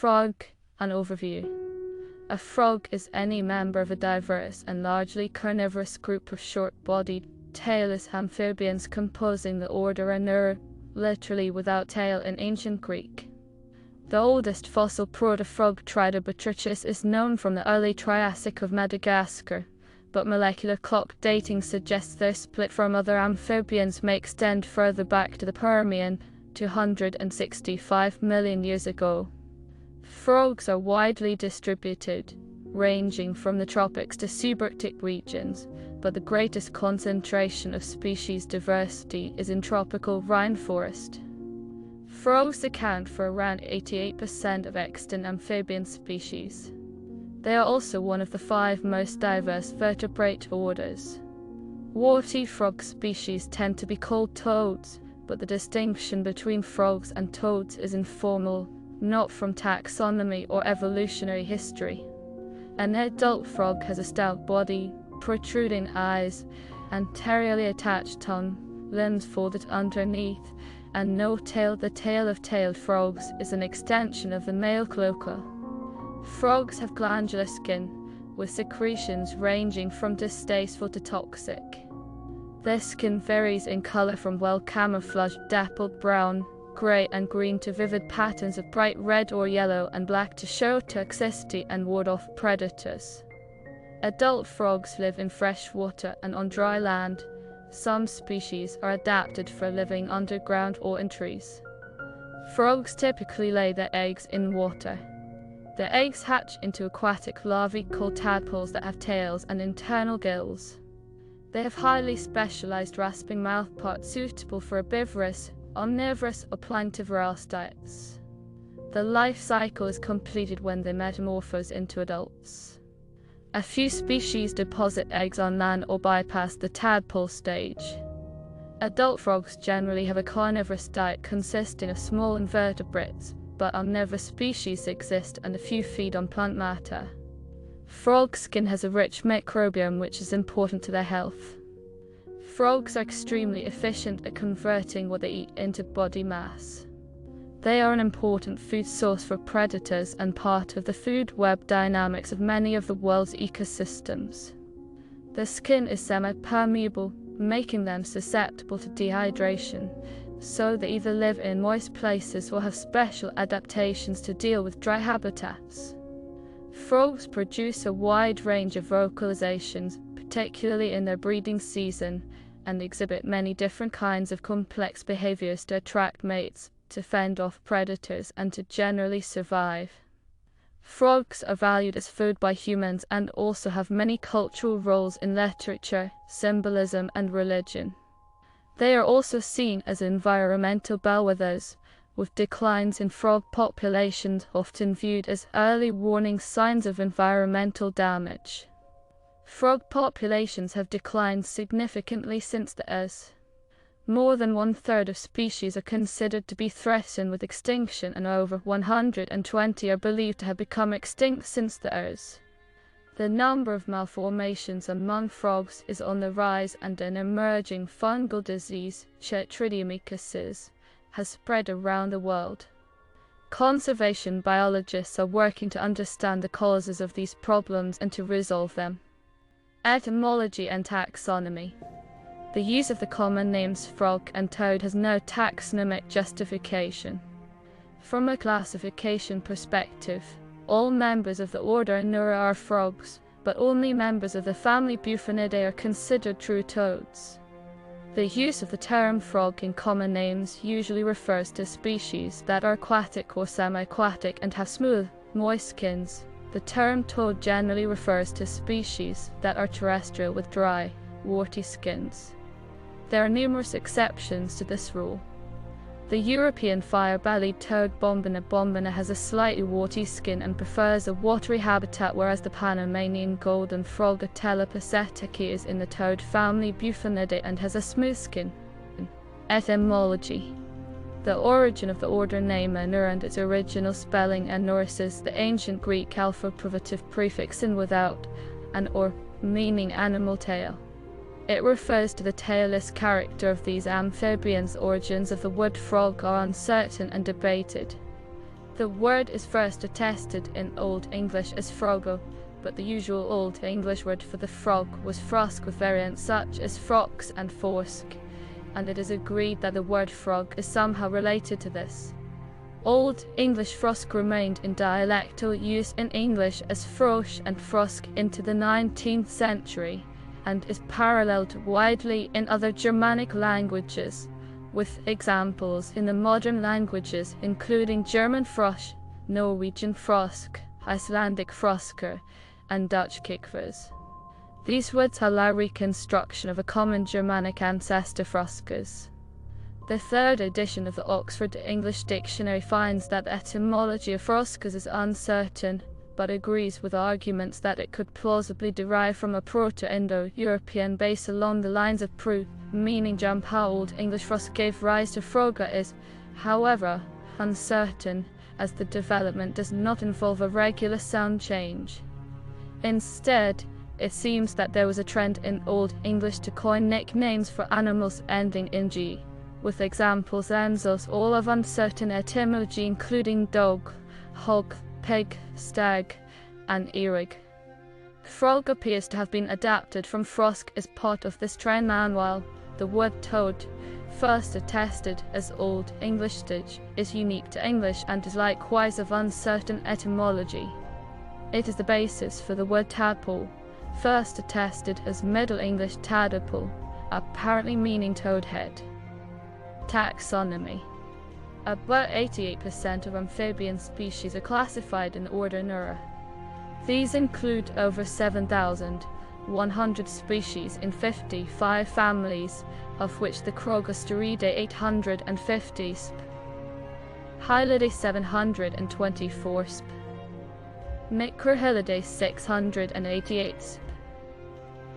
Frog, an overview. A frog is any member of a diverse and largely carnivorous group of short-bodied, tailless amphibians composing the order RODNAE, literally without tail in ancient Greek. The oldest fossil protofrog Tridobatrichus is known from the early Triassic of Madagascar, but molecular clock dating suggests their split from other amphibians may extend further back to the Permian, 265 million years ago. Frogs are widely distributed, ranging from the tropics to subarctic regions, but the greatest concentration of species diversity is in tropical rainforest. Frogs account for around 88% of extant amphibian species. They are also one of the 5 most diverse vertebrate orders. Warty frog species tend to be called toads, but the distinction between frogs and toads is informal, not from taxonomy or evolutionary history. An adult frog has a stout body, protruding eyes, anteriorly attached tongue, limbs folded underneath, and no tail. The tail of tailed frogs is an extension of the male cloaca. Frogs have glandular skin, with secretions ranging from distasteful to toxic. Their skin varies in color from well-camouflaged dappled brown, gray and green to vivid patterns of bright red or yellow and black to show toxicity and ward off predators. Adult frogs live in fresh water and on dry land. Some species are adapted for living underground or in trees. Frogs typically lay their eggs in water. The eggs hatch into aquatic larvae called tadpoles that have tails and internal gills. They have highly specialized rasping mouthparts suitable for herbivorous, omnivorous or plantivorous diets. The life cycle is completed when they metamorphose into adults. A few species deposit eggs on land or bypass the tadpole stage. Adult frogs generally have a carnivorous diet consisting of small invertebrates, but omnivorous species exist and a few feed on plant matter. Frog skin has a rich microbiome which is important to their health. Frogs are extremely efficient at converting what they eat into body mass. They are an important food source for predators and part of the food web dynamics of many of the world's ecosystems. Their skin is semi-permeable, making them susceptible to dehydration, so they either live in moist places or have special adaptations to deal with dry habitats. Frogs produce a wide range of vocalizations, particularly in their breeding season, and exhibit many different kinds of complex behaviors to attract mates, to fend off predators, and to generally survive. Frogs are valued as food by humans and also have many cultural roles in literature, symbolism, and religion. They are also seen as environmental bellwethers, with declines in frog populations often viewed as early warning signs of environmental damage. Frog populations have declined significantly since the ERS. More than 1/3 of species are considered to be threatened with extinction, and over 120 are believed to have become extinct since the ERS. The number of malformations among frogs is on the rise, and an emerging fungal disease, Chytridiomycosis, has spread around the world. Conservation biologists are working to understand the causes of these problems and to resolve them. Etymology and taxonomy. The use of the common names frog and toad has no taxonomic justification. From a classification perspective, all members of the order RODNAE are frogs, but only members of the family Bufonidae are considered true toads. The use of the term frog in common names usually refers to species that are aquatic or semi-aquatic and have smooth, moist skins. The term toad generally refers to species that are terrestrial with dry, warty skins. There are numerous exceptions to this rule. The European fire-bellied toad Bombina has a slightly warty skin and prefers a watery habitat, whereas the Panamanian golden frog Attila Oláh is in the toad family Bufonidae and has a smooth skin. Etymology. The origin of the order name RODNAE and its original spelling is the ancient Greek alpha-privative prefix in without, and or, meaning animal tail. It refers to the tailless character of these amphibians. Origins of the wood frog are uncertain and debated. The word is first attested in Old English as frogo, but the usual Old English word for the frog was frosk, with variants such as frox and forsk, and it is agreed that the word frog is somehow related to this. Old English frosk remained in dialectal use in English as frosch and frosk into the 19th century, and is paralleled widely in other Germanic languages, with examples in the modern languages including German frosch, Norwegian frosk, Icelandic frosker, and Dutch kikvers. These words allow reconstruction of a common Germanic ancestor, froskers. The third edition of the Oxford English Dictionary finds that the etymology of froskers is uncertain, but agrees with arguments that it could plausibly derive from a Proto-Indo-European base along the lines of pru, meaning jump. How Old English frosk gave rise to froga is, however, uncertain, as the development does not involve a regular sound change. Instead, it seems that there was a trend in Old English to coin nicknames for animals ending in G, with examples enzos all of uncertain etymology including dog, hog, pig, stag, and erig. Frog appears to have been adapted from frosk as part of this trend. Meanwhile, the word toad, first attested as Old English stitch, is unique to English and is likewise of uncertain etymology. It is the basis for the word tadpole, first attested as Middle English tadpole, apparently meaning toad head. Taxonomy. About 88% of amphibian species are classified in the order Nura. These include over 7,100 species in 55 families, of which the Krogosteridae 850 sp, Hylidae 724 sp, Microhylidae 688 sp,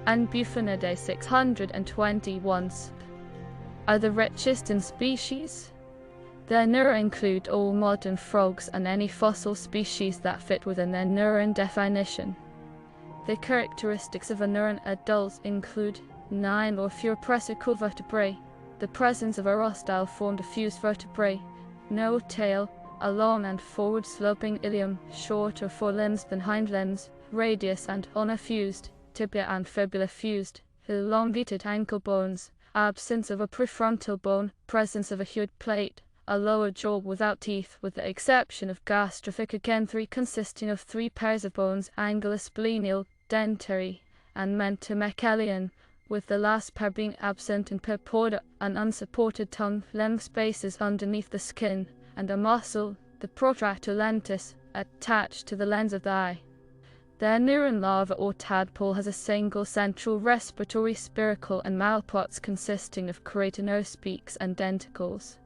and Bufonidae 621 sp, are the richest in species. The Nura include all modern frogs and any fossil species that fit within their Nuran definition. The characteristics of Nuran adults include 9 or fewer pressical vertebrae, the presence of a rostile-formed fused vertebrae, no tail, a long and forward-sloping ilium, shorter forelimbs than hind limbs, radius and ulna fused, tibia and fibula fused, elongated ankle bones, absence of a prefrontal bone, presence of a hyoid plate, a lower jaw without teeth, with the exception of gastrophic acanthri consisting of 3 pairs of bones, angulosplenial, dentary, and mentomechelian, with the last pair being absent in purpura, an unsupported tongue, lymph spaces underneath the skin, and a muscle, the protractor lentis, attached to the lens of the eye. The Nuran larva or tadpole has a single central respiratory spiracle and mouthparts consisting of keratinospikes and denticles.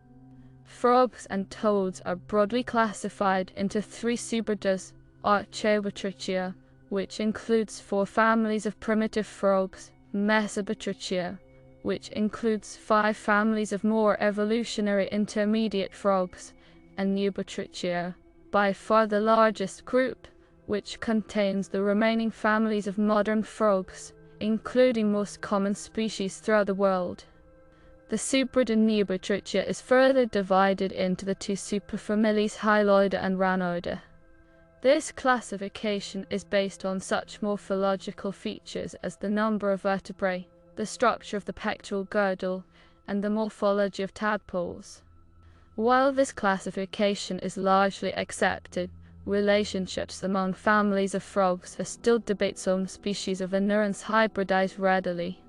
Frogs and toads are broadly classified into 3 suborders, Archaeobatrachia, which includes 4 families of primitive frogs, Mesobatrachia, which includes 5 families of more evolutionary intermediate frogs, and Eubatrachia, by far the largest group, which contains the remaining families of modern frogs, including most common species throughout the world. The suborder Eubatrachia is further divided into the 2 superfamilies Hyloida and Ranoida. This classification is based on such morphological features as the number of vertebrae, the structure of the pectoral girdle, and the morphology of tadpoles. While this classification is largely accepted, relationships among families of frogs are still debated. Some species of Anurans hybridize readily.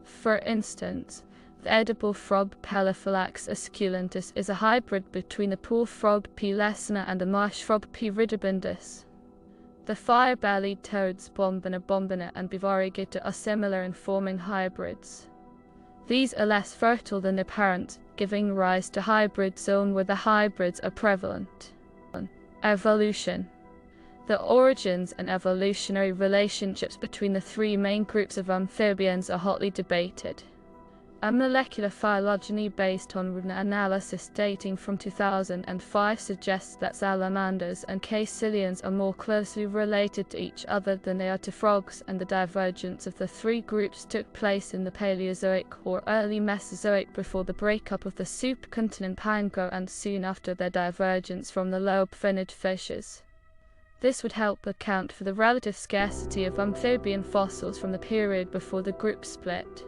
For instance, the edible frog Pelophylax esculentus is a hybrid between the pool frog P. lesna and the marsh frog P. ridibundus. The fire-bellied toads Bombina bombina and B. variegata are similar in forming hybrids. These are less fertile than their parents, giving rise to hybrid zone where the hybrids are prevalent. Evolution. The origins and evolutionary relationships between the 3 main groups of amphibians are hotly debated. A molecular phylogeny based on RODNAE analysis dating from 2005 suggests that salamanders and caecilians are more closely related to each other than they are to frogs, and the divergence of the three groups took place in the Paleozoic or early Mesozoic, before the breakup of the supercontinent Pangaea and soon after their divergence from the lobe-finned fishes. This would help account for the relative scarcity of amphibian fossils from the period before the group split.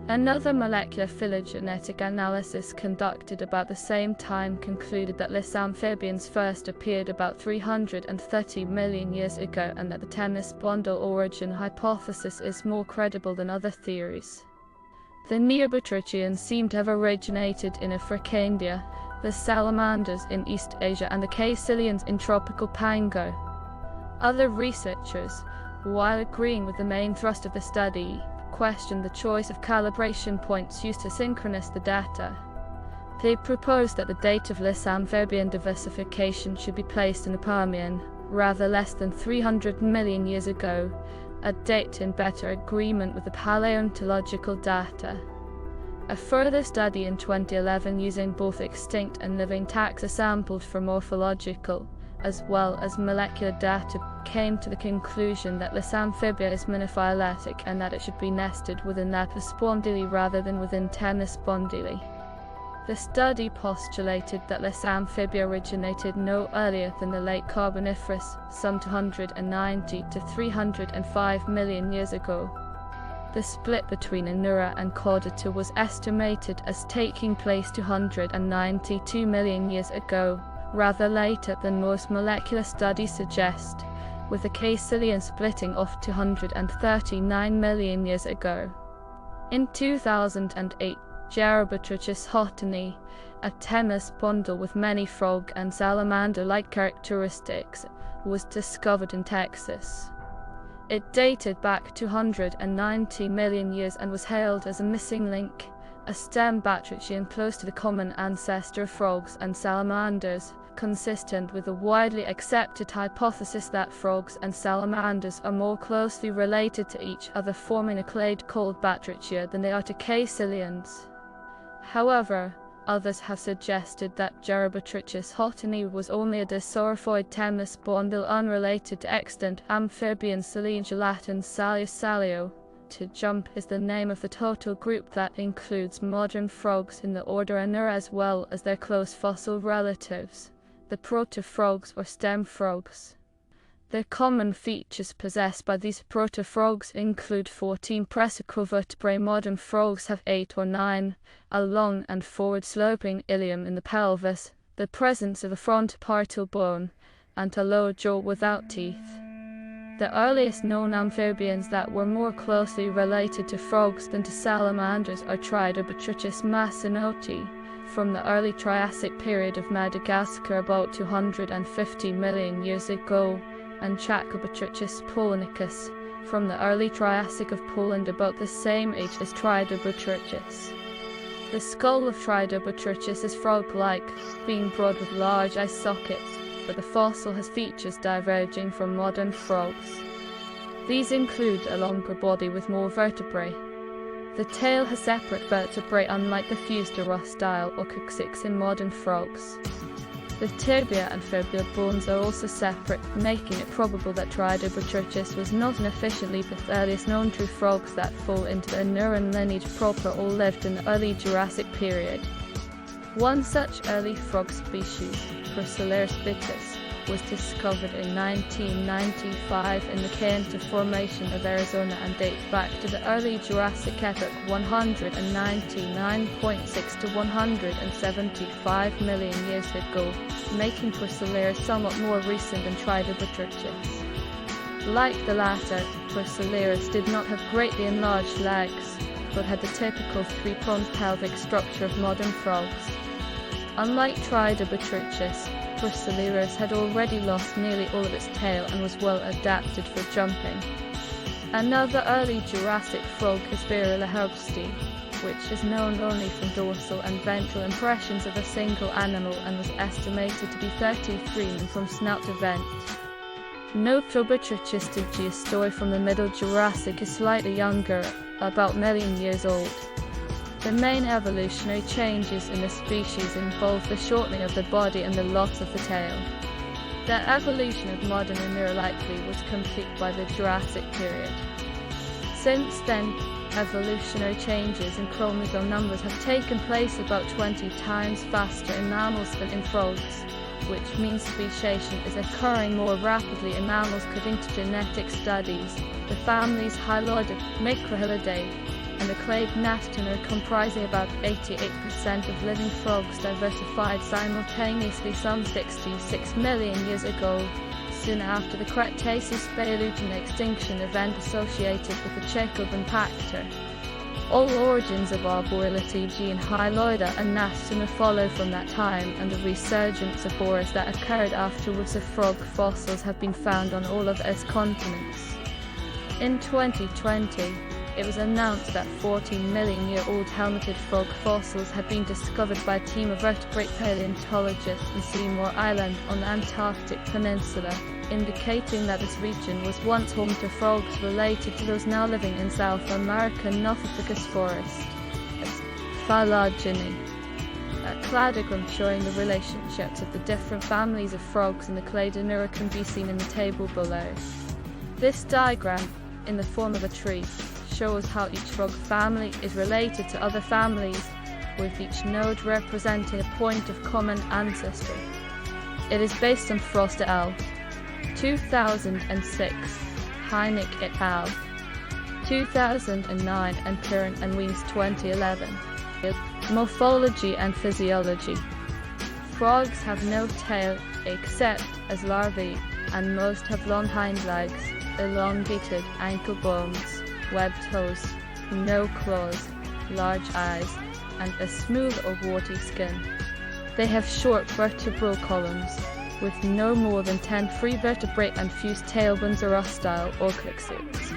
Another molecular phylogenetic analysis conducted about the same time concluded that Lis amphibians first appeared about 330 million years ago, and that the tennis bundle origin hypothesis is more credible than other theories. The Neobatrachians seem to have originated in Africandia, the salamanders in East Asia, and the caecilians in tropical Pangaea. Other researchers, while agreeing with the main thrust of the study, questioned the choice of calibration points used to synchronize the data. They proposed that the date of Lis amphibian diversification should be placed in the Permian, rather less than 300 million years ago, a date in better agreement with the paleontological data. A further study in 2011 using both extinct and living taxa sampled for morphological as well as molecular data came to the conclusion that Lis amphibia is monophyletic and that it should be nested within Lepus spondyle rather than within Tennis spondyle. The study postulated that Lis amphibia originated no earlier than the late Carboniferous, some 290 to 305 million years ago. The split between Anura and Chordata was estimated as taking place 292 million years ago, rather later than most molecular studies suggest, with the caecilian splitting off 239 million years ago. In 2008, Gerobatrachus houghtoni, a tennis bundle with many frog and salamander-like characteristics, was discovered in Texas. It dated back 290 million years and was hailed as a missing link, a stem batrachian close to the common ancestor of frogs and salamanders, consistent with the widely accepted hypothesis that frogs and salamanders are more closely related to each other, forming a clade called batrachia, than they are to caecilians. However, others have suggested that Gerobatrachus houghtoni was only a disaurophoid tennis bundle unrelated to extant amphibian Silene, Latin Salius salio. To jump is the name of the total group that includes modern frogs in the order Anura as well as their close fossil relatives, the protofrogs or stem frogs. The common features possessed by these protofrogs include 14 pressicovertebrae. Modern frogs have 8 or 9, a long and forward-sloping ilium in the pelvis, the presence of a frontoparietal bone, and a low jaw without teeth. The earliest known amphibians that were more closely related to frogs than to salamanders are Tridobatrachus masonoti, from the early Triassic period of Madagascar about 250 million years ago, and Chacobatrachus polonicus, from the early Triassic of Poland about the same age as Tridobatrachus. The skull of Tridobatrachus is frog-like, being broad with large eye sockets, but the fossil has features diverging from modern frogs. These include a longer body with more vertebrae. The tail has separate vertebrae unlike the fused style or coccyx in modern frogs. The tibia and fibula bones are also separate, making it probable that Tridobatrachus was not an efficient leap. The earliest known true frogs that fall into the Anuran lineage proper all lived in the early Jurassic period. One such early frog species, Procellaris bitus, was discovered in 1995 in the Kayenta Formation of Arizona and dates back to the early Jurassic epoch 199.6 to 175 million years ago, making Procellaris somewhat more recent than Tridobatrachus. Like the latter, Procellaris did not have greatly enlarged legs, but had the typical three-pronged pelvic structure of modern frogs. Unlike Tridobatrachus, Procellaris had already lost nearly all of its tail and was well adapted for jumping. Another early Jurassic frog is Virula herbsti, which is known only from dorsal and ventral impressions of a single animal and was estimated to be 33 and from snout to vent. Notobatrachus digeostoi from the Middle Jurassic is slightly younger, about a million years old. The main evolutionary changes in the species involve the shortening of the body and the loss of the tail. The evolution of modern Amur likely was complete by the Jurassic period. Since then, evolutionary changes in chromosome numbers have taken place about 20 times faster in mammals than in frogs, which means speciation is occurring more rapidly in mammals according to genetic studies. The families Hyloidae, Microhylidae, and the clade Nastina, comprising about 88% of living frogs, diversified simultaneously some 66 million years ago, soon after the Cretaceous-Paleogene extinction event associated with the Chekhov impactor. All origins of arboreality in Hyloida and Nastina follow from that time, and the resurgence of forests that occurred afterwards of frog fossils have been found on all of its continents. In 2020, it was announced that 14-million-year-old helmeted frog fossils had been discovered by a team of vertebrate paleontologists in Seymour Island on the Antarctic Peninsula, indicating that this region was once home to frogs related to those now living in South American Nothofagus forest. Phylogeny. A cladogram showing the relationships of the different families of frogs in the clade Anura can be seen in the table below. This diagram, in the form of a tree, shows how each frog family is related to other families, with each node representing a point of common ancestry. It is based on Frost et al. 2006, Heineck et al. 2009, and Curran and Weens 2011. Morphology and physiology. Frogs have no tail except as larvae, and most have long hind legs, elongated ankle bones, webbed toes, no claws, large eyes, and a smooth or warty skin. They have short vertebral columns, with no more than 10 free vertebrae and fused tailbones or rostile or coccyx.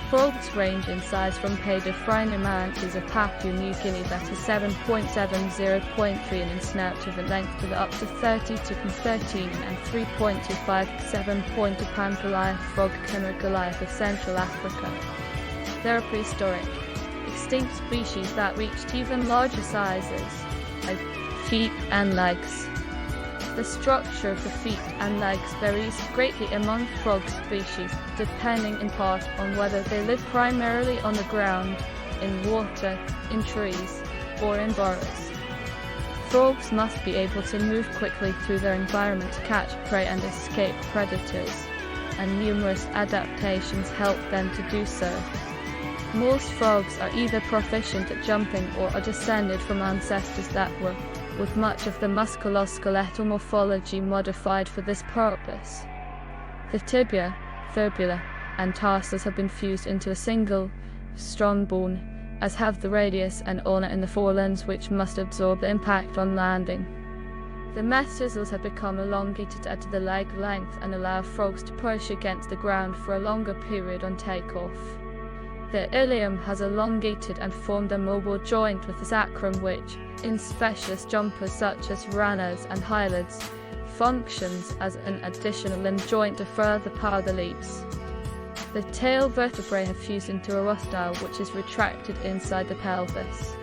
Frogs range in size from Paedophrynomantis of Papua New Guinea that is 7.70.3 in snout in length to the up to 30 to 13 and 3.257 to Pampalaya frog Kenner Goliath of Central Africa. They are prehistoric, extinct species that reached even larger sizes, like feet and legs. The structure of the feet and legs varies greatly among frog species, depending in part on whether they live primarily on the ground, in water, in trees, or in burrows. Frogs must be able to move quickly through their environment to catch prey and escape predators, and numerous adaptations help them to do so. Most frogs are either proficient at jumping or are descended from ancestors that were, with much of the musculoskeletal morphology modified for this purpose. The tibia, fibula, and tarsus have been fused into a single, strong bone, as have the radius and ulna in the forelimbs, which must absorb the impact on landing. The metatarsals have become elongated at the leg length and allow frogs to push against the ground for a longer period on takeoff. The ilium has elongated and formed a mobile joint with the sacrum which, in specialist jumpers such as runners and hylids, functions as an additional limb joint to further power the leaps. The tail vertebrae have fused into a rostile which is retracted inside the pelvis.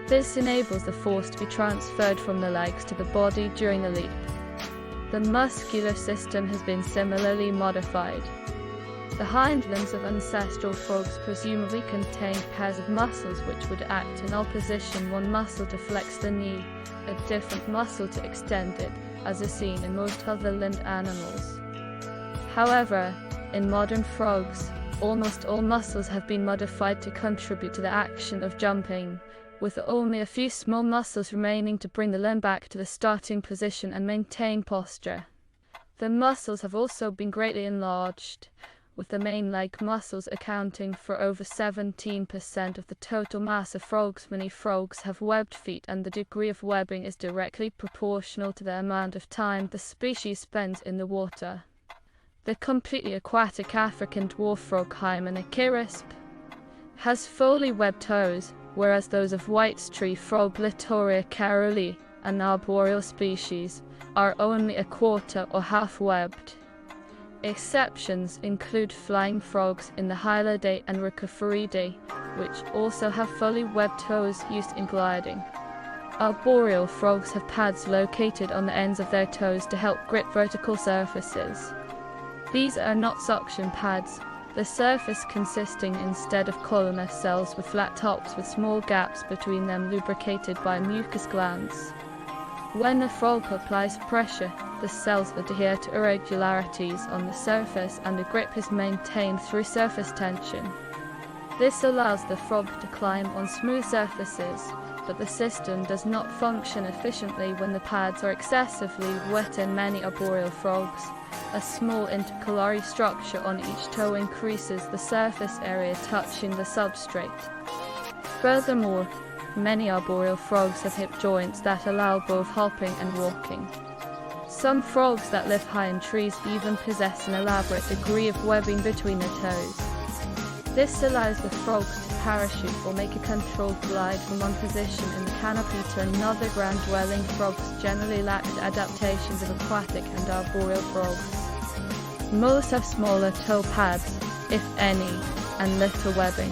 This enables the force to be transferred from the legs to the body during the leap. The muscular system has been similarly modified. The hind limbs of ancestral frogs presumably contained pairs of muscles which would act in opposition, one muscle to flex the knee, a different muscle to extend it, as is seen in most other limbed animals. However, in modern frogs, almost all muscles have been modified to contribute to the action of jumping, with only a few small muscles remaining to bring the limb back to the starting position and maintain posture. The muscles have also been greatly enlarged, with the main leg muscles accounting for over 17% of the total mass of frogs. Many frogs have webbed feet, and the degree of webbing is directly proportional to the amount of time the species spends in the water. The completely aquatic African dwarf frog Hymenocyrus has fully webbed toes, whereas those of White's tree frog Litoria caroli, an arboreal species, are only a quarter or half webbed. Exceptions include flying frogs in the Hylidae and Rhacophryidae, which also have fully webbed toes used in gliding. Arboreal frogs have pads located on the ends of their toes to help grip vertical surfaces. These are not suction pads, the surface consisting instead of columnar cells with flat tops with small gaps between them lubricated by mucus glands. When a frog applies pressure, the cells adhere to irregularities on the surface and the grip is maintained through surface tension. This allows the frog to climb on smooth surfaces, but the system does not function efficiently when the pads are excessively wet. In many arboreal frogs, a small intercalary structure on each toe increases the surface area touching the substrate. Furthermore, many arboreal frogs have hip joints that allow both hopping and walking. Some frogs that live high in trees even possess an elaborate degree of webbing between their toes. This allows the frogs to parachute or make a controlled glide from one position in the canopy to another. Ground-dwelling frogs generally lack the adaptations of aquatic and arboreal frogs. Most have smaller toe pads, if any, and little webbing.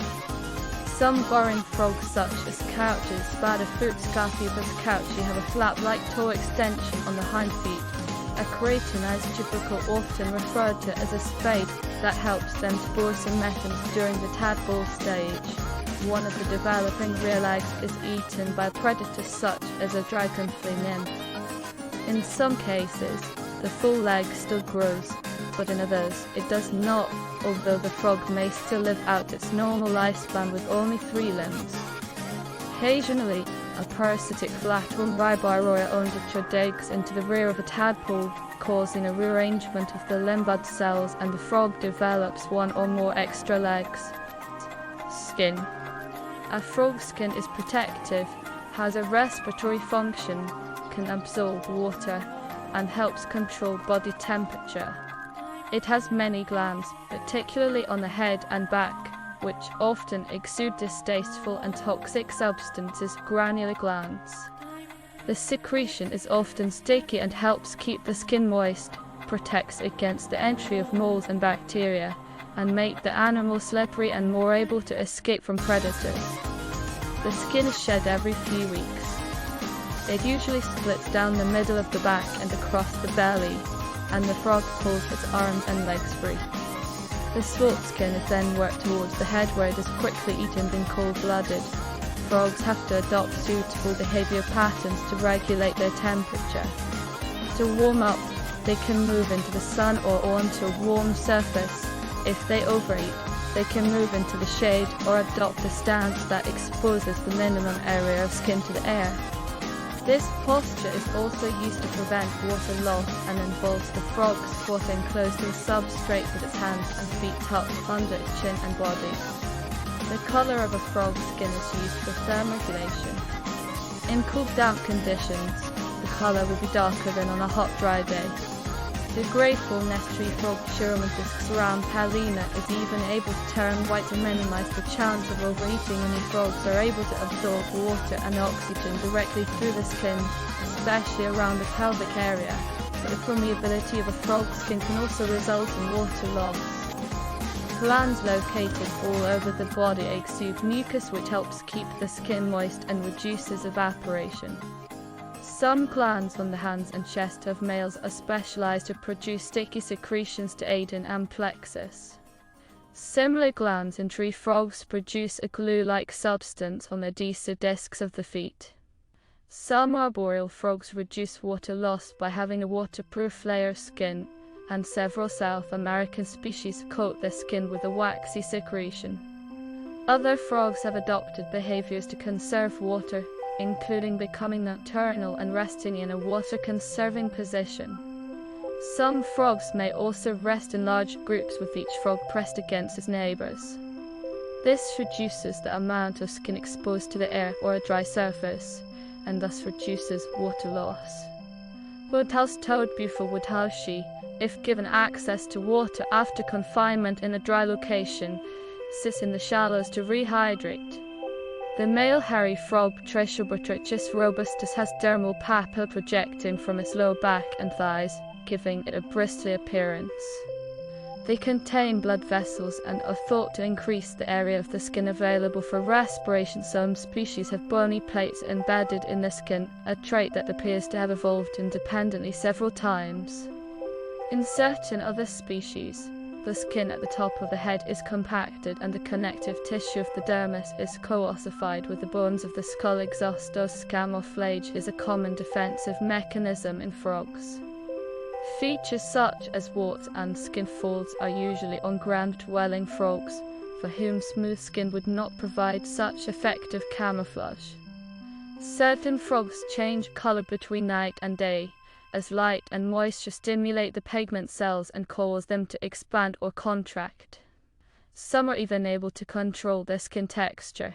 Some burrowing frogs such as couches, spadafoots, scarfibus couchi have a flap-like toe extension on the hind feet, a keratinized tubercle often referred to as a spade that helps them to bore some metals during the tadpole stage. One of the developing rear legs is eaten by predators such as a dragonfly nymph. In some cases, the full leg still grows, but in others it does not, although the frog may still live out its normal lifespan with only 3 limbs. Occasionally, a parasitic flatworm Ribaroya ondacha digs into the rear of a tadpole, causing a rearrangement of the limb bud cells, and the frog develops 1 or more extra legs. Skin. A frog's skin is protective, has a respiratory function, can absorb water, and helps control body temperature. It has many glands, particularly on the head and back, which often exude distasteful and toxic substances. Granular glands. The secretion is often sticky and helps keep the skin moist, protects against the entry of molds and bacteria, and make the animal slippery and more able to escape from predators. The skin is shed every few weeks. It usually splits down the middle of the back and across the belly, and the frog pulls its arms and legs free. The swart skin is then worked towards the head where it is quickly eaten being cold-blooded. Frogs have to adopt suitable behavior patterns to regulate their temperature. To warm up, they can move into the sun or onto a warm surface. If they overeat, they can move into the shade or adopt a stance that exposes the minimum area of skin to the air. This posture is also used to prevent water loss and involves the frog squatting close to the substrate with its hands and feet tucked under its chin and body. The color of a frog's skin is used for thermoregulation. In cool, damp conditions, the color will be darker than on a hot, dry day. The graceful nest tree frog Chiromantis xarampalina is even able to turn white to minimize the chance of overeating. Many frogs are able to absorb water and oxygen directly through the skin, especially around the pelvic area, but the permeability of a frog's skin can also result in water loss. Glands located all over the body exude mucus, which helps keep the skin moist and reduces evaporation. Some glands on the hands and chest of males are specialized to produce sticky secretions to aid in amplexus. Similar glands in tree frogs produce a glue-like substance on the adhesive discs of the feet. Some arboreal frogs reduce water loss by having a waterproof layer of skin, and several South American species coat their skin with a waxy secretion. Other frogs have adopted behaviors to conserve water, including becoming nocturnal and resting in a water-conserving position. Some frogs may also rest in large groups with each frog pressed against its neighbors. This reduces the amount of skin exposed to the air or a dry surface, and thus reduces water loss. Woodhouse-toed buford woodhousey, if given access to water after confinement in a dry location, sits in the shallows to rehydrate. The male hairy frog Trichobotrichus robustus has dermal papilla projecting from its lower back and thighs, giving it a bristly appearance. They contain blood vessels and are thought to increase the area of the skin available for respiration. Some species have bony plates embedded in the skin, a trait that appears to have evolved independently several times. In certain other species, the skin at the top of the head is compacted and the connective tissue of the dermis is co-ossified with the bones of the skull. Exhaustos camouflage is a common defensive mechanism in frogs. Features such as warts and skin folds are usually on ground-dwelling frogs, for whom smooth skin would not provide such effective camouflage. Certain frogs change color between night and day, as light and moisture stimulate the pigment cells and cause them to expand or contract. Some are even able to control their skin texture.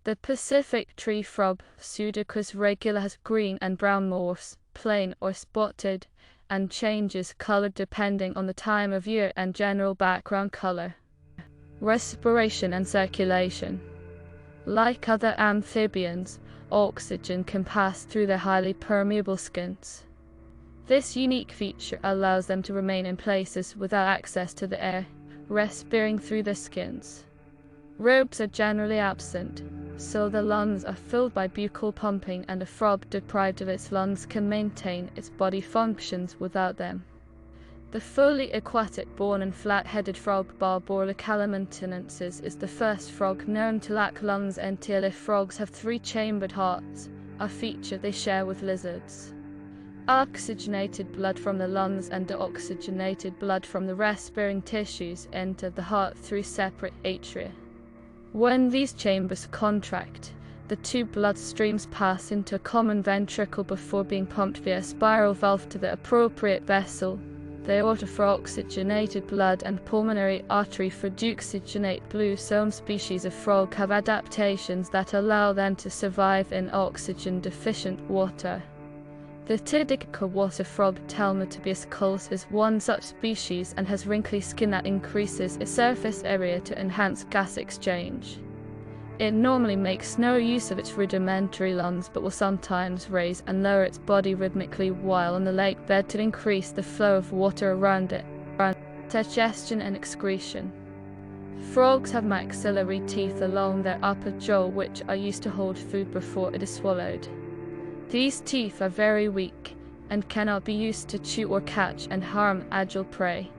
The Pacific tree frog, Pseudocus regula, has green and brown morphs, plain or spotted, and changes color depending on the time of year and general background color. Respiration and circulation. Like other amphibians, oxygen can pass through their highly permeable skins. This unique feature allows them to remain in places without access to the air, respiring through their skins. Robes are generally absent, so the lungs are filled by buccal pumping, and a frog deprived of its lungs can maintain its body functions without them. The fully aquatic born and flat-headed frog Barborla calamantinensis is the first frog known to lack lungs. Antler frogs have three-chambered hearts, a feature they share with lizards. Oxygenated blood from the lungs and deoxygenated blood from the respiring tissues enter the heart through separate atria. When these chambers contract, the two blood streams pass into a common ventricle before being pumped via a spiral valve to the appropriate vessel, the aorta for oxygenated blood and pulmonary artery for deoxygenate blue. Some species of frog have adaptations that allow them to survive in oxygen-deficient water. The Titicaca water frog Telmatobius culus is one such species and has wrinkly skin that increases its surface area to enhance gas exchange. It normally makes no use of its rudimentary lungs, but will sometimes raise and lower its body rhythmically while on the lake bed to increase the flow of water around it. Digestion and excretion. Frogs have maxillary teeth along their upper jaw which are used to hold food before it is swallowed. These teeth are very weak and cannot be used to chew or catch and harm agile prey.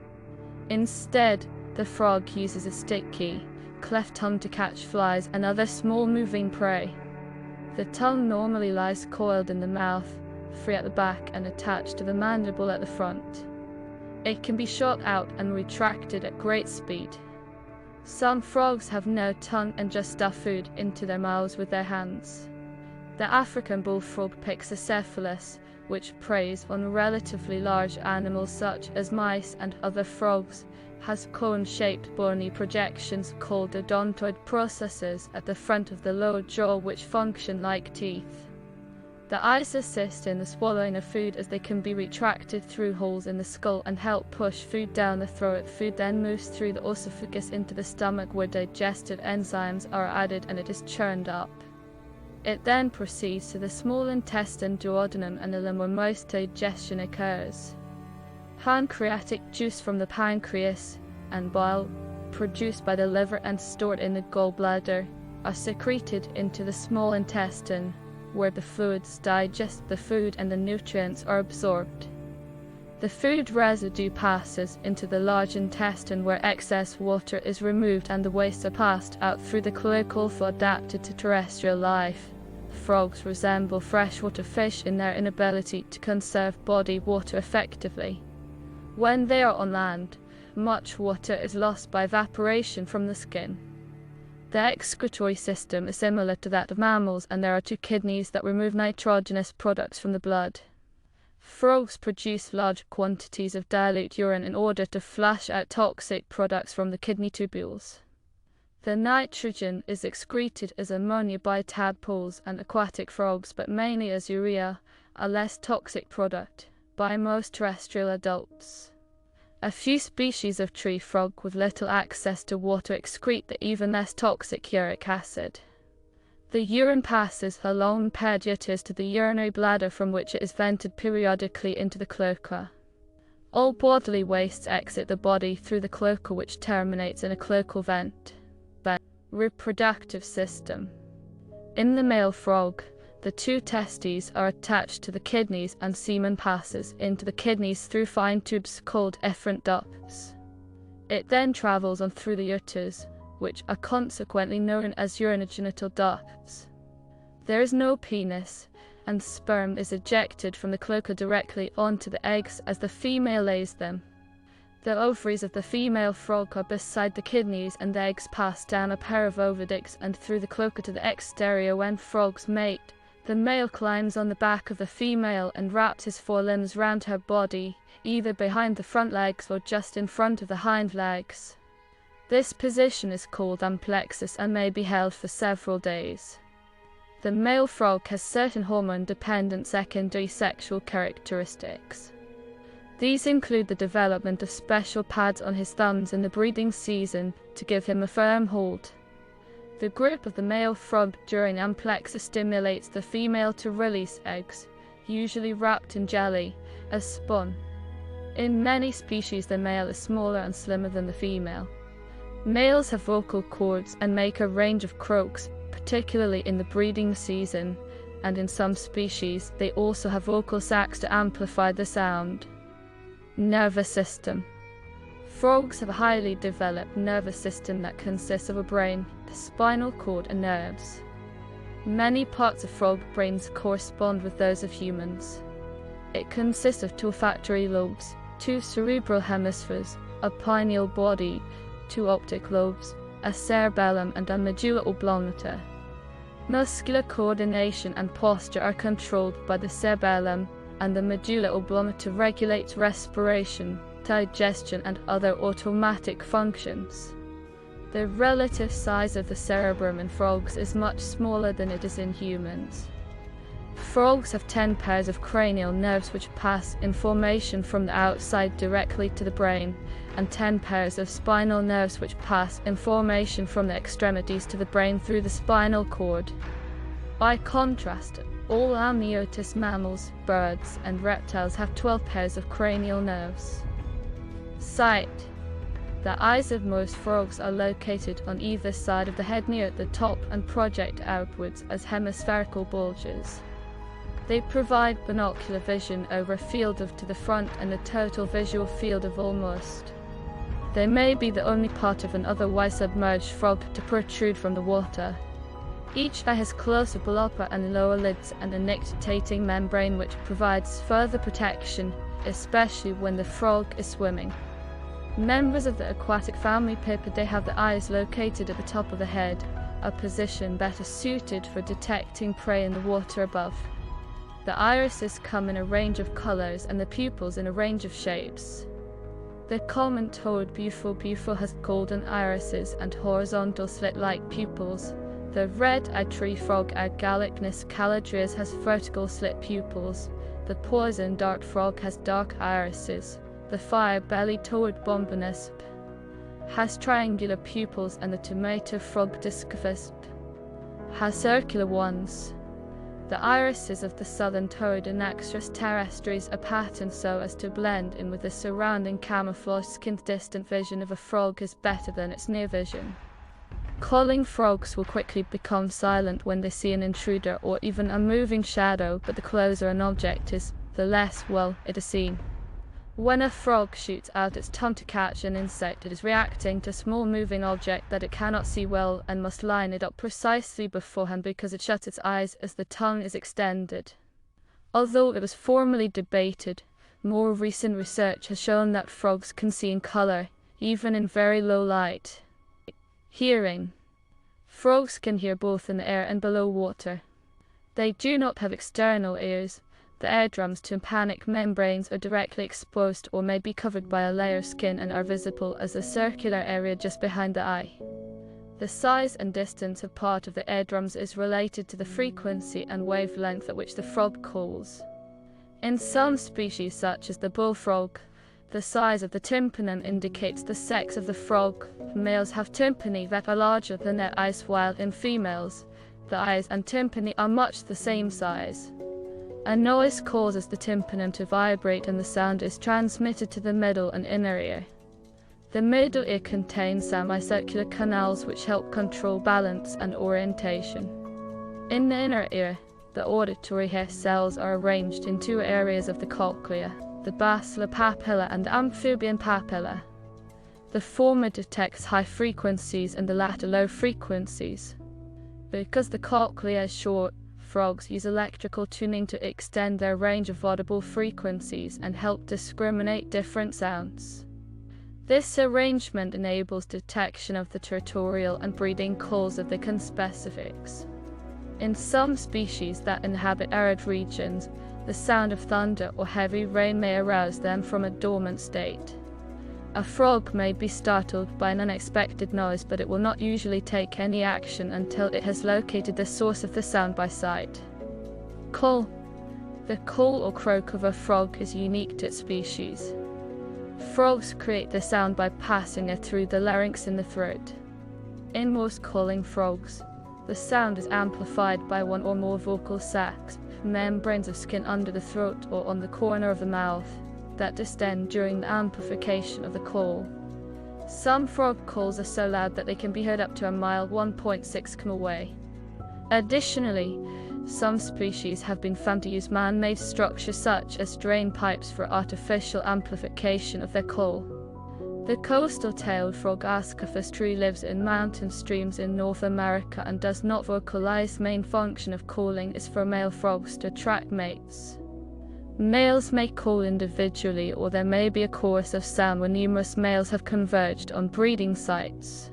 Instead, the frog uses a sticky, cleft tongue to catch flies and other small moving prey. The tongue normally lies coiled in the mouth, free at the back and attached to the mandible at the front. It can be shot out and retracted at great speed. Some frogs have no tongue and just stuff food into their mouths with their hands. The African bullfrog Pyxocephalus, which preys on relatively large animals such as mice and other frogs, has cone-shaped bony projections called odontoid processes at the front of the lower jaw which function like teeth. The eyes assist in the swallowing of food as they can be retracted through holes in the skull and help push food down the throat. Food then moves through the esophagus into the stomach where digestive enzymes are added and it is churned up. It then proceeds to the small intestine, duodenum and ileum where most digestion occurs. Pancreatic juice from the pancreas and bile, produced by the liver and stored in the gallbladder, are secreted into the small intestine, where the fluids digest the food and the nutrients are absorbed. The food residue passes into the large intestine where excess water is removed and the wastes are passed out through the cloacal for adapted to terrestrial life. Frogs resemble freshwater fish in their inability to conserve body water effectively. When they are on land, much water is lost by evaporation from the skin. Their excretory system is similar to that of mammals, and there are two kidneys that remove nitrogenous products from the blood. Frogs produce large quantities of dilute urine in order to flush out toxic products from the kidney tubules. The nitrogen is excreted as ammonia by tadpoles and aquatic frogs, but mainly as urea, a less toxic product, by most terrestrial adults. A few species of tree frog with little access to water excrete the even less toxic uric acid. The urine passes along peduators to the urinary bladder from which it is vented periodically into the cloaca. All bodily wastes exit the body through the cloaca, which terminates in a cloacal vent. Reproductive system. In the male frog, the two testes are attached to the kidneys and semen passes into the kidneys through fine tubes called efferent ducts. It then travels on through the ureters, which are consequently known as urinogenital ducts. There is no penis, and sperm is ejected from the cloaca directly onto the eggs as the female lays them. The ovaries of the female frog are beside the kidneys, and the eggs pass down a pair of oviducts and through the cloaca to the exterior. When frogs mate, the male climbs on the back of the female and wraps his forelimbs round her body, either behind the front legs or just in front of the hind legs. This position is called amplexus and may be held for several days. The male frog has certain hormone-dependent secondary sexual characteristics. These include the development of special pads on his thumbs in the breeding season to give him a firm hold. The grip of the male frog during amplexus stimulates the female to release eggs, usually wrapped in jelly, as spawn. In many species, the male is smaller and slimmer than the female. Males have vocal cords and make a range of croaks, particularly in the breeding season, and in some species they also have vocal sacs to amplify the sound. Nervous system. Frogs have a highly developed nervous system that consists of a brain, the spinal cord, and nerves. Many parts of frog brains correspond with those of humans. It consists of two olfactory lobes, two cerebral hemispheres, a pineal body, two optic lobes, a cerebellum, and a medulla oblongata. Muscular coordination and posture are controlled by the cerebellum, and the medulla oblongata regulates respiration, digestion, and other automatic functions. The relative size of the cerebrum in frogs is much smaller than it is in humans. Frogs have 10 pairs of cranial nerves which pass information from the outside directly to the brain, and 10 pairs of spinal nerves which pass information from the extremities to the brain through the spinal cord. By contrast, all amniotic mammals, birds, and reptiles have 12 pairs of cranial nerves. Sight. The eyes of most frogs are located on either side of the head near the top and project outwards as hemispherical bulges. They provide binocular vision over a field of to the front and a total visual field of almost. They may be the only part of an otherwise submerged frog to protrude from the water. Each eye has closable upper and lower lids and a nictitating membrane which provides further protection, especially when the frog is swimming. Members of the aquatic family Pipidae have the eyes located at the top of the head, a position better suited for detecting prey in the water above. The irises come in a range of colors and the pupils in a range of shapes. The common toad bufo has golden irises and horizontal slit-like pupils. The red-eyed tree frog Agalicnus caladrius has vertical slit pupils. The poison dart frog has dark irises. The fire-bellied toad Bombinus has triangular pupils, and the tomato frog Discus has circular ones. The irises of the southern toad Anaxarus terrestris are patterned so as to blend in with the surrounding camouflage skin. Distant vision of a frog is better than its near vision. Calling frogs will quickly become silent when they see an intruder or even a moving shadow, but the closer an object is, the less well it is seen. When a frog shoots out its tongue to catch an insect, it is reacting to a small moving object that it cannot see well and must line it up precisely beforehand because it shuts its eyes as the tongue is extended. Although it was formerly debated, more recent research has shown that frogs can see in color, even in very low light. Hearing. Frogs can hear both in the air and below water. They do not have external ears. The eardrums to tympanic membranes are directly exposed or may be covered by a layer of skin and are visible as a circular area just behind the eye. The size and distance of part of the eardrums is related to the frequency and wavelength at which the frog calls. In some species, such as the bullfrog, the size of the tympanum indicates the sex of the frog. Males have tympani that are larger than their eyes, while in females, the eyes and tympani are much the same size. A noise causes the tympanum to vibrate and the sound is transmitted to the middle and inner ear. The middle ear contains semicircular canals which help control balance and orientation. In the inner ear, the auditory hair cells are arranged in two areas of the cochlea, the basilar papilla and the amphibian papilla. The former detects high frequencies and the latter low frequencies. Because the cochlea is short, frogs use electrical tuning to extend their range of audible frequencies and help discriminate different sounds. This arrangement enables detection of the territorial and breeding calls of the conspecifics. In some species that inhabit arid regions, the sound of thunder or heavy rain may arouse them from a dormant state. A frog may be startled by an unexpected noise, but it will not usually take any action until it has located the source of the sound by sight. Call. The call or croak of a frog is unique to its species. Frogs create the sound by passing it through the larynx in the throat. In most calling frogs, the sound is amplified by one or more vocal sacs, membranes of skin under the throat or on the corner of the mouth, that distend during the amplification of the call. Some frog calls are so loud that they can be heard up to a mile 1.6 km away. Additionally, some species have been found to use man-made structures such as drain pipes for artificial amplification of their call. The coastal tailed frog Ashutosh tree lives in mountain streams in North America and does not vocalize. Main function of calling is for male frogs to attract mates. Males may call individually, or there may be a chorus of sound when numerous males have converged on breeding sites.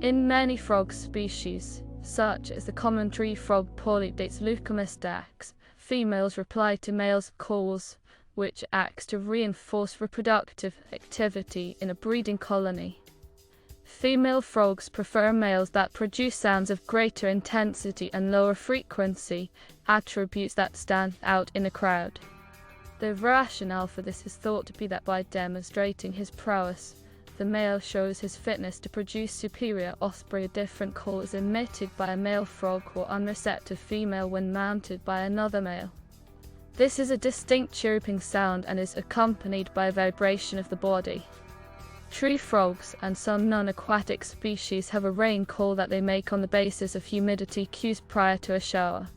In many frog species, such as the common tree frog Polypdates leucomistax, females reply to males' calls, which acts to reinforce reproductive activity in a breeding colony. Female frogs prefer males that produce sounds of greater intensity and lower frequency, attributes that stand out in a crowd. The rationale for this is thought to be that by demonstrating his prowess, the male shows his fitness to produce superior offspring. A different call is emitted by a male frog or unreceptive female when mounted by another male. This is a distinct chirping sound and is accompanied by a vibration of the body. Tree frogs and some non-aquatic species have a rain call that they make on the basis of humidity cues prior to a shower.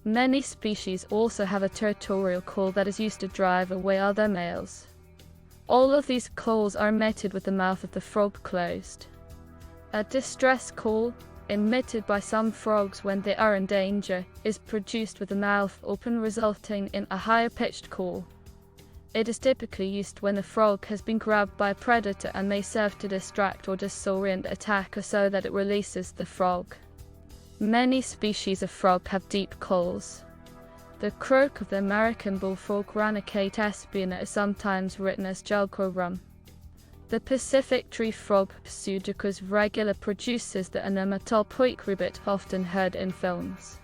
Many species also have a territorial call that is used to drive away other males. All of these calls are emitted with the mouth of the frog closed. A distress call, emitted by some frogs when they are in danger, is produced with the mouth open, resulting in a higher pitched call. It is typically used when the frog has been grabbed by a predator and may serve to distract or disorient the attacker so that it releases the frog. Many species of frog have deep calls. The croak of the American bullfrog Ranocate espiona is sometimes written as Jalcorum. The Pacific tree frog Pseudocus regula produces the onomatopoeic often heard in films.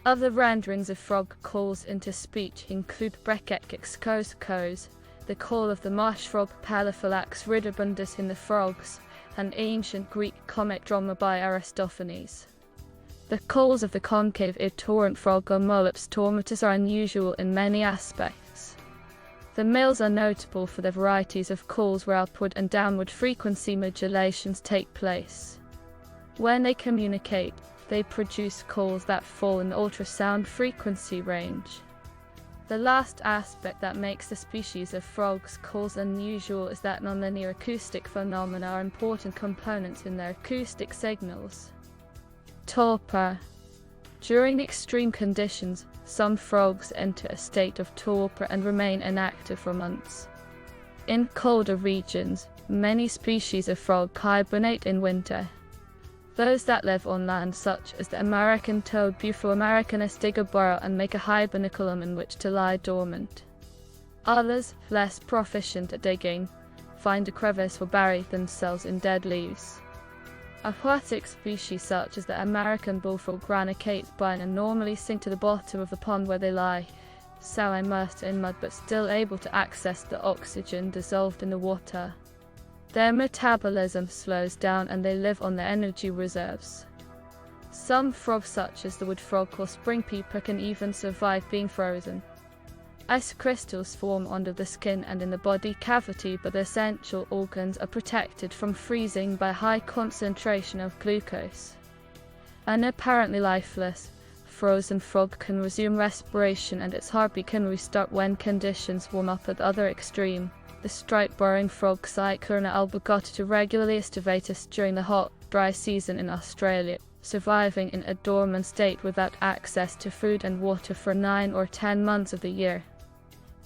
Other renderings of frog calls into speech include Brekekix kos, the call of the marsh frog Pelophylax ridibundus in the frogs, and ancient Greek comic drama by Aristophanes. The calls of the concave-eared torrent frog Omolops tormatus are unusual in many aspects. The males are notable for their varieties of calls where upward and downward frequency modulations take place. When they communicate, they produce calls that fall in the ultrasound frequency range. The last aspect that makes the species of frogs' calls unusual is that nonlinear acoustic phenomena are important components in their acoustic signals. Torpor. During extreme conditions, some frogs enter a state of torpor and remain inactive for months. In colder regions, many species of frog hibernate in winter. Those that live on land, such as the American toad Bufo americanus, dig a burrow and make a hibernaculum in which to lie dormant. Others, less proficient at digging, find a crevice or bury themselves in dead leaves. Aquatic species such as the American bullfrog Ranocate bina normally sink to the bottom of the pond where they lie, so immersed in mud but still able to access the oxygen dissolved in the water. Their metabolism slows down and they live on their energy reserves. Some frogs, such as the wood frog or spring peeper, can even survive being frozen. Ice crystals form under the skin and in the body cavity, but the essential organs are protected from freezing by high concentration of glucose. An apparently lifeless, frozen frog can resume respiration and its heartbeat can restart when conditions warm up. At the other extreme, the striped-burrowing frog Cyclona albigotata regularly estivatus during the hot, dry season in Australia, surviving in a dormant state without access to food and water for 9 or 10 months of the year.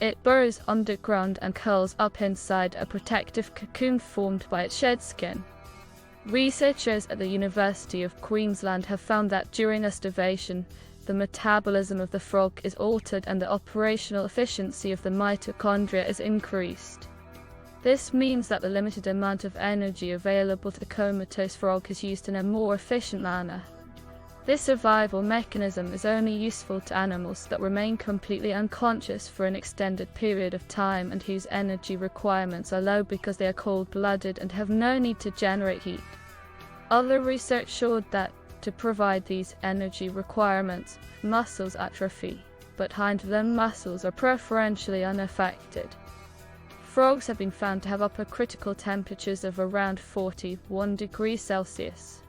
It burrows underground and curls up inside a protective cocoon formed by its shed skin. Researchers at the University of Queensland have found that during estivation, the metabolism of the frog is altered and the operational efficiency of the mitochondria is increased. This means that the limited amount of energy available to the comatose frog is used in a more efficient manner. This survival mechanism is only useful to animals that remain completely unconscious for an extended period of time and whose energy requirements are low because they are cold-blooded and have no need to generate heat. Other research showed that, to provide these energy requirements, muscles atrophy, but hind-limb muscles are preferentially unaffected. Frogs have been found to have upper critical temperatures of around 41 degrees Celsius.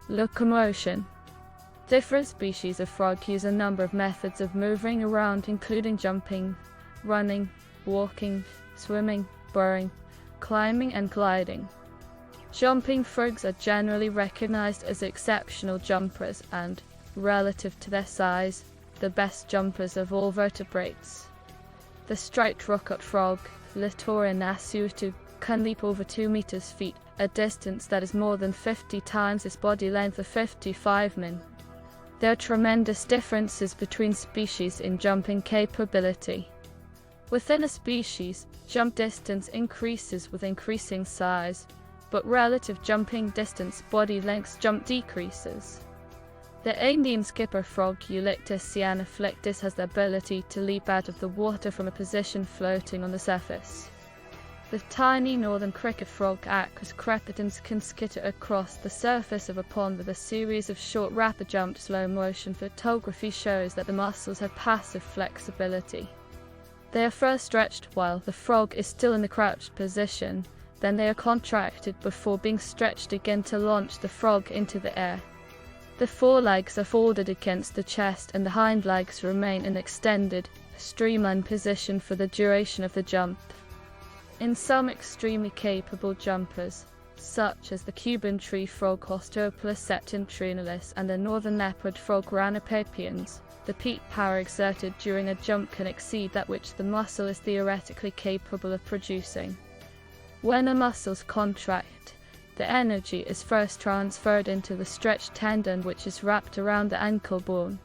Locomotion. Different species of frog use a number of methods of moving around, including jumping, running, walking, swimming, burrowing, climbing, and gliding. Jumping frogs are generally recognized as exceptional jumpers and, relative to their size, the best jumpers of all vertebrates. The striped rocket frog, Littoria nasutu, can leap over 2 meters feet, a distance that is more than 50 times its body length of 55 min. There are tremendous differences between species in jumping capability. Within a species, jump distance increases with increasing size, but relative jumping distance body length jump decreases. The Indian skipper frog Eulyctus cyanophyctus has the ability to leap out of the water from a position floating on the surface. The tiny northern cricket frog Acus crepitans can skitter across the surface of a pond with a series of short rapid jumps. Slow motion photography shows that the muscles have passive flexibility. They are first stretched while the frog is still in the crouched position, then they are contracted before being stretched again to launch the frog into the air. The forelegs are folded against the chest and the hind legs remain in extended, streamlined position for the duration of the jump. In some extremely capable jumpers, such as the Cuban tree frog Osteopilus septentrionalis and the northern leopard frog Ranopapians, the peak power exerted during a jump can exceed that which the muscle is theoretically capable of producing. When the muscles contract, the energy is first transferred into the stretched tendon which is wrapped around the ankle bone.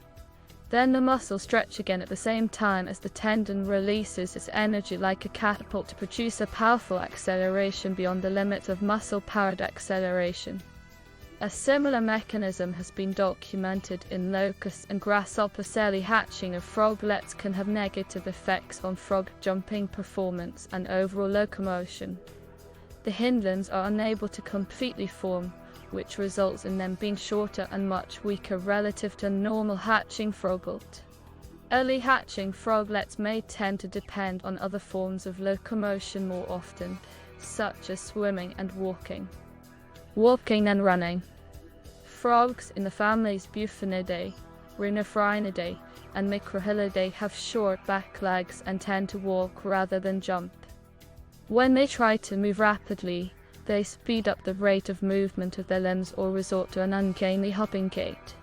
Then the muscles stretch again at the same time as the tendon releases its energy like a catapult to produce a powerful acceleration beyond the limits of muscle-powered acceleration. A similar mechanism has been documented in locusts and grasshoppers. Early hatching of froglets can have negative effects on frog jumping performance and overall locomotion. The hindlimbs are unable to completely form, which results in them being shorter and much weaker relative to normal hatching froglet. Early hatching froglets may tend to depend on other forms of locomotion more often, such as swimming and walking. Walking and running. Frogs in the families Bufonidae, Rhinophrynidae, and Microhylidae have short back legs and tend to walk rather than jump. When they try to move rapidly, they speed up the rate of movement of their limbs or resort to an ungainly hopping gait.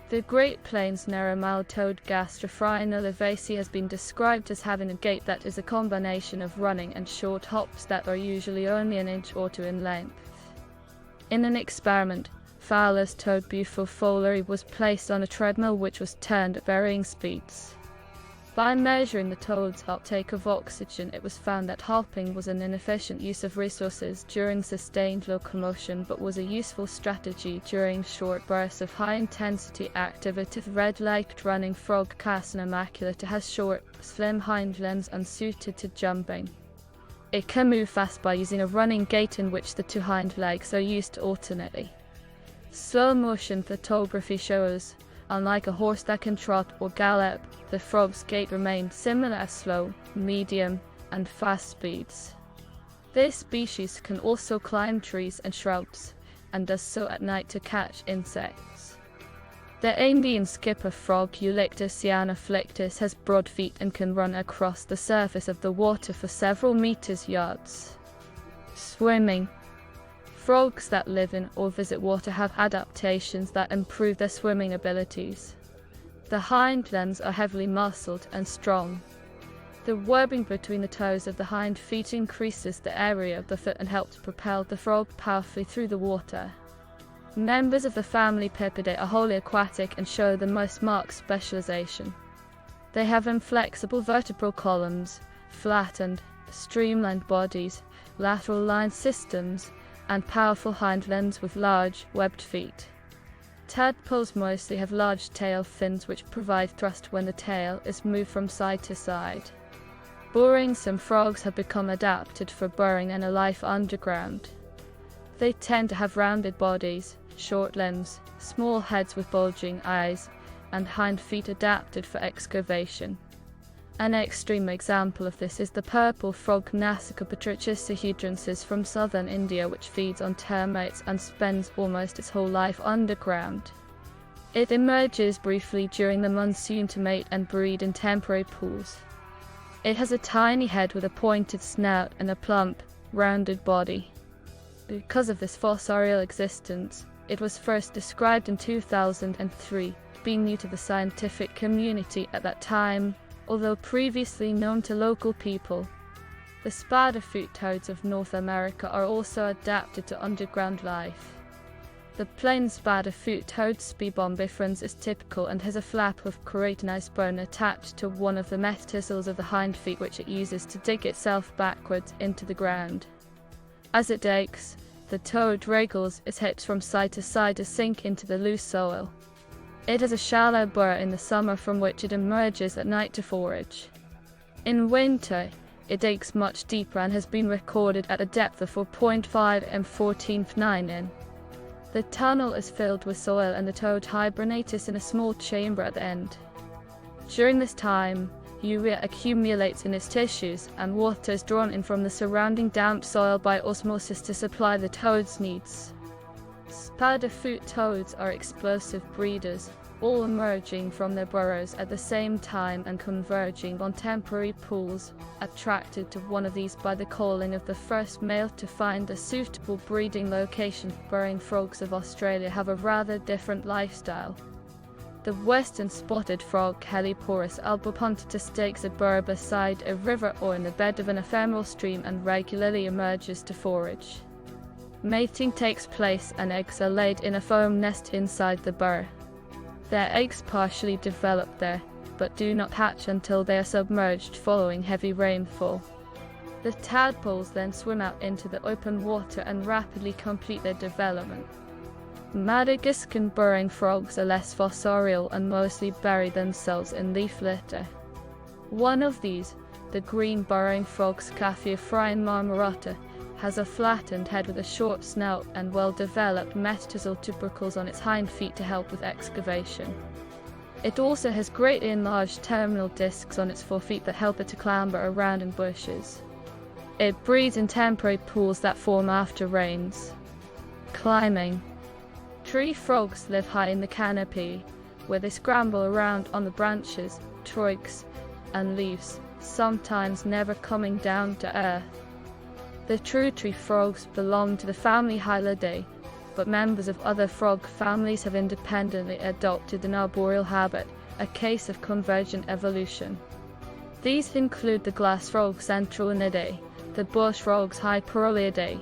The Great Plains narrow-mouthed Gastrophrynidae has been described as having a gait that is a combination of running and short hops that are usually only an inch or two in length. In an experiment, Fowler's toad Bufo was placed on a treadmill which was turned at varying speeds. By measuring the toad's uptake of oxygen, it was found that hopping was an inefficient use of resources during sustained locomotion but was a useful strategy during short bursts of high-intensity activity. The red-legged running frog Cassina maculata has short, slim hind limbs unsuited to jumping. It can move fast by using a running gait in which the two hind legs are used alternately. Slow-motion photography shows, unlike a horse that can trot or gallop, the frog's gait remained similar at slow, medium, and fast speeds. This species can also climb trees and shrubs, and does so at night to catch insects. The Indian skipper frog Eulyctus cyanophyctus has broad feet and can run across the surface of the water for several meters yards. Swimming. Frogs that live in or visit water have adaptations that improve their swimming abilities. The hind limbs are heavily muscled and strong. The webbing between the toes of the hind feet increases the area of the foot and helps propel the frog powerfully through the water. Members of the family Pipidae are wholly aquatic and show the most marked specialization. They have inflexible vertebral columns, flattened, streamlined bodies, lateral line systems, and powerful hind limbs with large, webbed feet. Tadpoles mostly have large tail fins which provide thrust when the tail is moved from side to side. Some frogs have become adapted for burrowing and a life underground. They tend to have rounded bodies, short limbs, small heads with bulging eyes, and hind feet adapted for excavation. An extreme example of this is the purple frog Nasica patricichehydrensis from southern India, which feeds on termites and spends almost its whole life underground. It emerges briefly during the monsoon to mate and breed in temporary pools. It has a tiny head with a pointed snout and a plump, rounded body. Because of this fossorial existence, it was first described in 2003, being new to the scientific community at that time, although previously known to local people. The spider-foot toads of North America are also adapted to underground life. The plain spider-foot toad Spibombifrons is typical and has a flap of keratinized bone attached to one of the metatarsals of the hind feet, which it uses to dig itself backwards into the ground. As it digs, the toad wriggles its hips from side to side to sink into the loose soil. It has a shallow burrow in the summer from which it emerges at night to forage. In winter, it digs much deeper and has been recorded at a depth of 4.5 and 14.9 in. The tunnel is filled with soil and the toad hibernates in a small chamber at the end. During this time, urea accumulates in its tissues and water is drawn in from the surrounding damp soil by osmosis to supply the toad's needs. Spider-foot toads are explosive breeders, all emerging from their burrows at the same time and converging on temporary pools, attracted to one of these by the calling of the first male to find a suitable breeding location. Burrowing frogs of Australia have a rather different lifestyle. The western spotted frog Heliporus albopunctatus digs a burrow beside a river or in the bed of an ephemeral stream and regularly emerges to forage. Mating takes place and eggs are laid in a foam nest inside the burrow. Their eggs partially develop there, but do not hatch until they are submerged following heavy rainfall. The tadpoles then swim out into the open water and rapidly complete their development. Madagascan burrowing frogs are less fossorial and mostly bury themselves in leaf litter. One of these, the green burrowing frog Scaphiophryne marmorata, has a flattened head with a short snout and well-developed metatarsal tubercles on its hind feet to help with excavation. It also has greatly enlarged terminal discs on its forefeet that help it to clamber around in bushes. It breeds in temporary pools that form after rains. Climbing. Tree frogs live high in the canopy, where they scramble around on the branches, twigs, and leaves, sometimes never coming down to earth. The true tree frogs belong to the family Hylidae, but members of other frog families have independently adopted an arboreal habit, a case of convergent evolution. These include the glass frogs Centralinidae, the bush frogs Hyperolidae,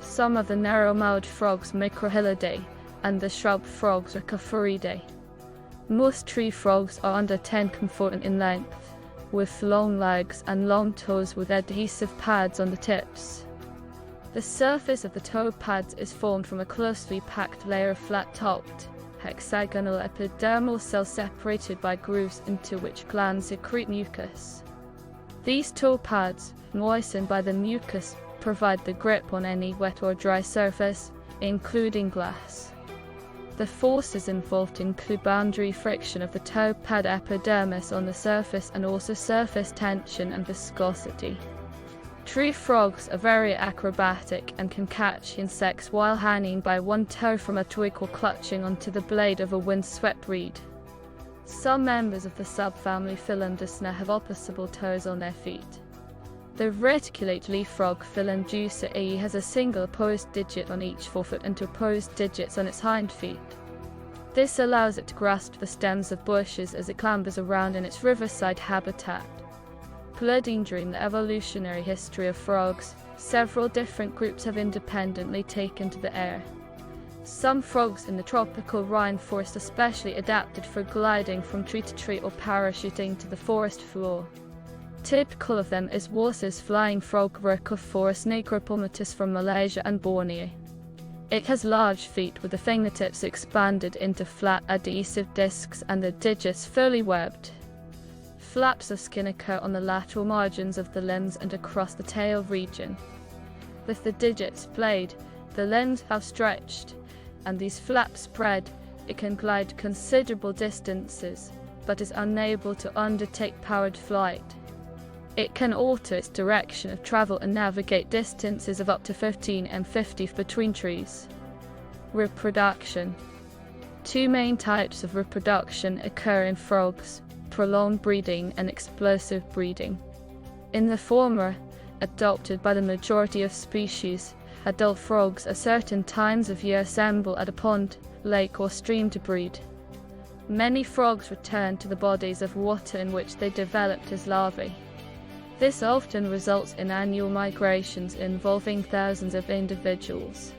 some of the narrow-mouthed frogs Microhylidae, and the shrub frogs Rhicophoridae. Most tree frogs are under 10 comfort in length, with long legs and long toes with adhesive pads on the tips. The surface of the toe pads is formed from a closely packed layer of flat-topped, hexagonal epidermal cells separated by grooves into which glands secrete mucus. These toe pads, moistened by the mucus, provide the grip on any wet or dry surface, including glass. The forces involved include boundary friction of the toe pad epidermis on the surface and also surface tension and viscosity. Tree frogs are very acrobatic and can catch insects while hanging by one toe from a twig or clutching onto the blade of a windswept reed. Some members of the subfamily Philandusina have opposable toes on their feet. The reticulate leaf frog Philandusa has a single opposed digit on each forefoot and two opposed digits on its hind feet. This allows it to grasp the stems of bushes as it clambers around in its riverside habitat. Including during the evolutionary history of frogs, several different groups have independently taken to the air. Some frogs in the tropical rainforest are specially adapted for gliding from tree to tree or parachuting to the forest floor. Typical of them is Wass's flying frog Rhecophorus nigropomatus from Malaysia and Borneo. It has large feet with the fingertips expanded into flat adhesive discs and the digits fully webbed. Flaps of skin occur on the lateral margins of the limbs and across the tail region. With the digits splayed, the limbs have stretched, and these flaps spread, it can glide considerable distances, but is unable to undertake powered flight. It can alter its direction of travel and navigate distances of up to 15 and 50 between trees. Reproduction. Two main types of reproduction occur in frogs: prolonged breeding and explosive breeding. In the former, adopted by the majority of species, adult frogs at certain times of year assemble at a pond, lake or stream to breed. Many frogs return to the bodies of water in which they developed as larvae. This often results in annual migrations involving thousands of individuals.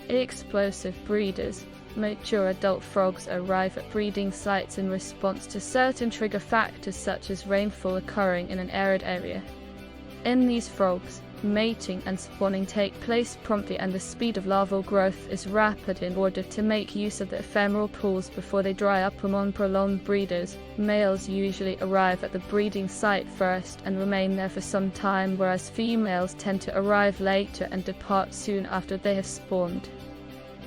Explosive breeders. Mature adult frogs arrive at breeding sites in response to certain trigger factors such as rainfall occurring in an arid area. In these frogs, mating and spawning take place promptly and the speed of larval growth is rapid in order to make use of the ephemeral pools before they dry up. Among prolonged breeders, males usually arrive at the breeding site first and remain there for some time, whereas females tend to arrive later and depart soon after they have spawned.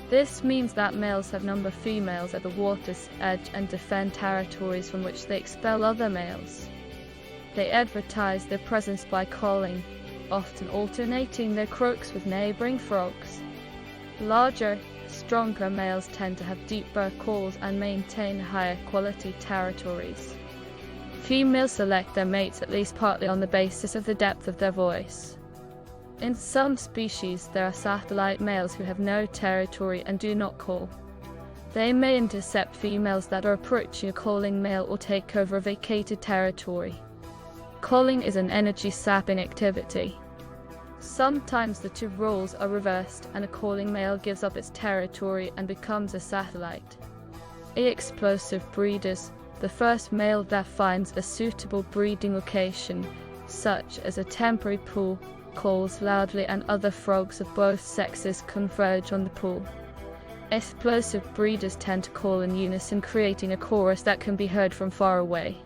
This means that males outnumber females at the water's edge and defend territories from which they expel other males. They advertise their presence by calling, often alternating their croaks with neighboring frogs. Larger, stronger males tend to have deeper calls and maintain higher quality territories. Females select their mates at least partly on the basis of the depth of their voice. In some species, there are satellite males who have no territory and do not call. They may intercept females that are approaching a calling male or take over a vacated territory. Calling is an energy-sapping activity. Sometimes the two roles are reversed and a calling male gives up its territory and becomes a satellite. Explosive breeders. The first male that finds a suitable breeding location, such as a temporary pool, calls loudly and other frogs of both sexes converge on the pool. Explosive breeders tend to call in unison, creating a chorus that can be heard from far away.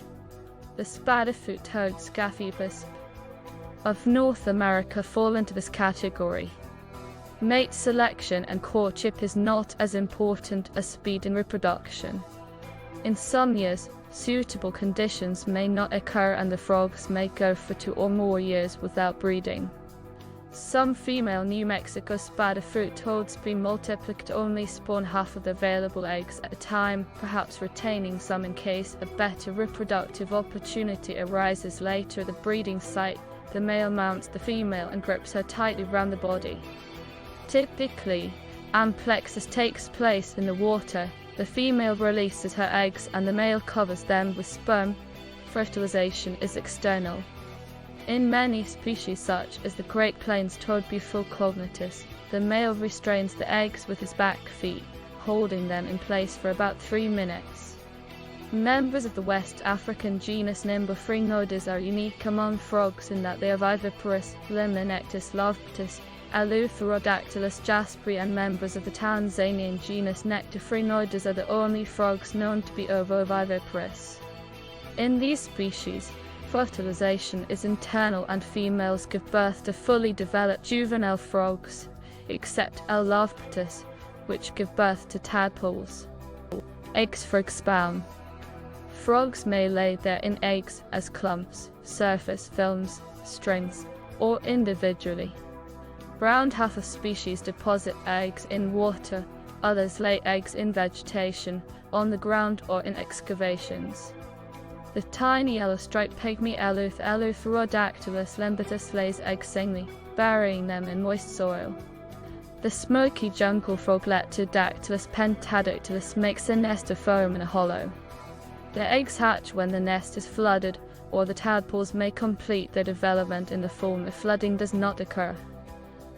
The spiderfoot toad Scaphibus of North America fall into this category. Mate selection and courtship is not as important as speed in reproduction. In some years, suitable conditions may not occur and the frogs may go for 2 or more years without breeding. Some female New Mexico spiderfoot toads pre-multiplicate only spawn half of the available eggs at a time, perhaps retaining some in case a better reproductive opportunity arises later at the breeding site. The male mounts the female and grips her tightly round the body. Typically, amplexus takes place in the water. The female releases her eggs and the male covers them with sperm. Fertilization is external. In many species such as the Great Plains toad Buphocognatus, the male restrains the eggs with his back feet, holding them in place for about 3 minutes. Members of the West African genus Nimbophrynoides are unique among frogs in that they are viviparous, Limnonectus laviptus, Eleutherodactylus jasperi, and members of the Tanzanian genus Nectophrynoides are the only frogs known to be ovoviviparous. In these species, fertilization is internal and females give birth to fully developed juvenile frogs, except L. laviptus, which give birth to tadpoles. Eggs frog spawn. Frogs may lay their eggs as clumps, surface films, strings, or individually. Around half of species deposit eggs in water, others lay eggs in vegetation, on the ground or in excavations. The tiny yellow-striped pygmy Eleutherodactylus limbatus lays eggs singly, burying them in moist soil. The smoky jungle frog Leptodactylus pentadactylus makes a nest of foam in a hollow. The eggs hatch when the nest is flooded, or the tadpoles may complete their development in the form if flooding does not occur.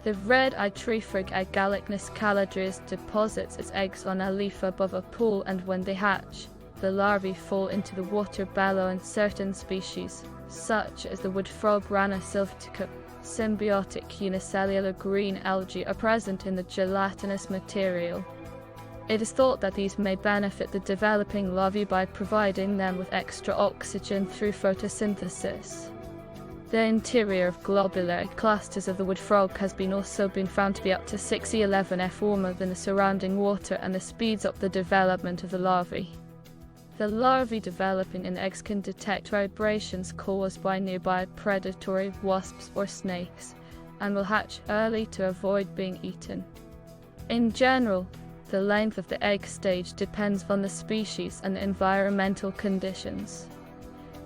The red-eyed tree frog Agalicnus caladrius deposits its eggs on a leaf above a pool, and when they hatch, the larvae fall into the water below, and certain species, such as the wood frog Rana sylvatica, symbiotic unicellular green algae, are present in the gelatinous material. It is thought that these may benefit the developing larvae by providing them with extra oxygen through photosynthesis. The interior of globular clusters of the wood frog has also been found to be up to 6e11f warmer than the surrounding water, and this speeds up the development of the larvae. The larvae developing in eggs can detect vibrations caused by nearby predatory wasps or snakes, and will hatch early to avoid being eaten. In general, the length of the egg stage depends on the species and environmental conditions.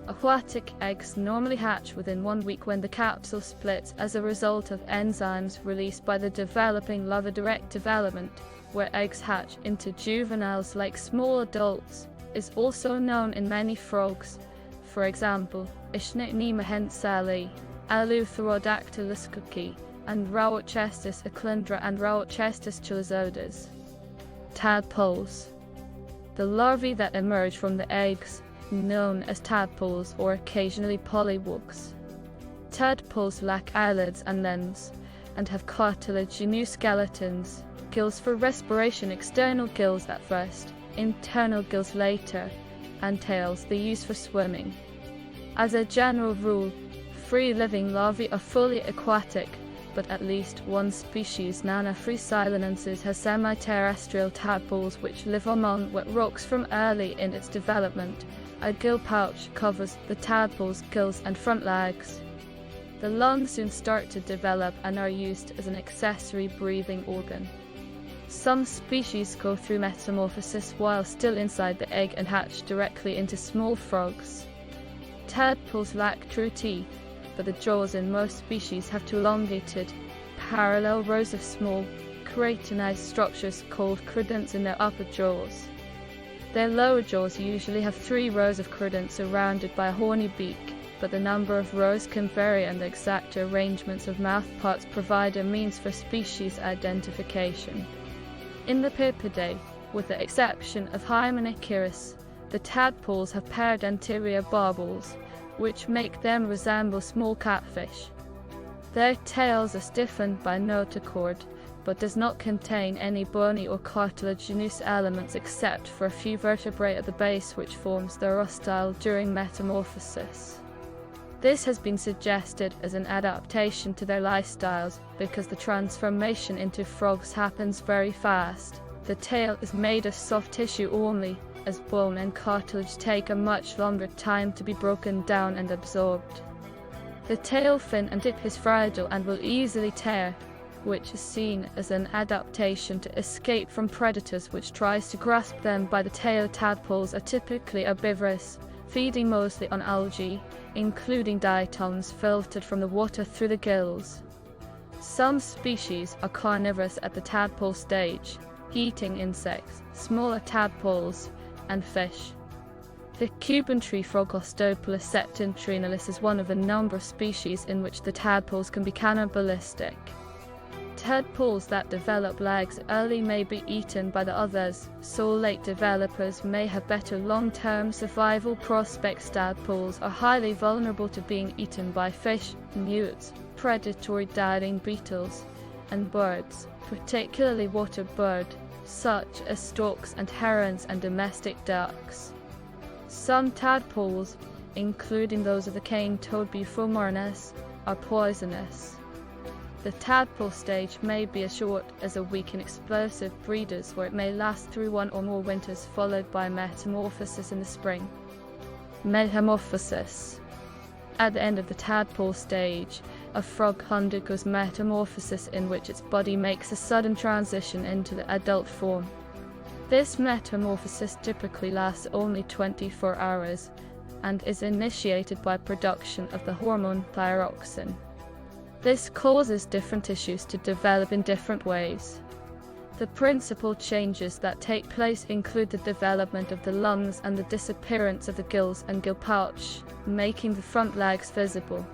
Aquatic eggs normally hatch within 1 week when the capsule splits as a result of enzymes released by the developing larva. Direct development, where eggs hatch into juveniles like small adults, is also known in many frogs, for example, Ischnitnema hensali, Eleutherodactylus cookie, and Rauchestis eclindra and Rauchestis chilizodes. Tadpoles. The larvae that emerge from the eggs, known as tadpoles or occasionally polywogs. Tadpoles lack eyelids and limbs, and have cartilaginous skeletons, gills for respiration, external gills at first, internal gills later, and tails they use for swimming. As a general rule, free-living larvae are fully aquatic, but at least one species, Nana freecylanensis, has semi-terrestrial tadpoles which live among wet rocks from early in its development. A gill pouch covers the tadpole's gills and front legs. The lungs soon start to develop and are used as an accessory breathing organ. Some species go through metamorphosis while still inside the egg and hatch directly into small frogs. Tadpoles lack true teeth, but the jaws in most species have two elongated, parallel rows of small, keratinized structures called credents in their upper jaws. Their lower jaws usually have 3 rows of credents surrounded by a horny beak, but the number of rows can vary, and the exact arrangements of mouthparts provide a means for species identification. In the Pipidae, with the exception of Hymenechirus, the tadpoles have paired anterior barbels, which make them resemble small catfish. Their tails are stiffened by notochord, but does not contain any bony or cartilaginous elements except for a few vertebrae at the base, which forms the rostyle during metamorphosis. This has been suggested as an adaptation to their lifestyles because the transformation into frogs happens very fast. The tail is made of soft tissue only, as bone and cartilage take a much longer time to be broken down and absorbed. The tail fin and tip is fragile and will easily tear, which is seen as an adaptation to escape from predators which tries to grasp them by the tail. Tadpoles are typically herbivorous, feeding mostly on algae, including diatoms filtered from the water through the gills. Some species are carnivorous at the tadpole stage, eating insects, smaller tadpoles, and fish. The Cuban tree frog Ostopolis septentrionalis is one of a number of species in which the tadpoles can be cannibalistic. Tadpoles that develop legs early may be eaten by the others, so late developers may have better long-term survival prospects. Tadpoles are highly vulnerable to being eaten by fish, newts, predatory diving beetles, and birds, particularly water bird, such as storks and herons and domestic ducks. Some tadpoles, including those of the cane toad Bufomornis, are poisonous. The tadpole stage may be as short as a week in explosive breeders, where it may last through one or more winters, followed by metamorphosis in the spring. Metamorphosis. At the end of the tadpole stage, a frog undergoes metamorphosis, in which its body makes a sudden transition into the adult form. This metamorphosis typically lasts only 24 hours and is initiated by production of the hormone thyroxine. This causes different tissues to develop in different ways. The principal changes that take place include the development of the lungs and the disappearance of the gills and gill pouch, making the front legs visible.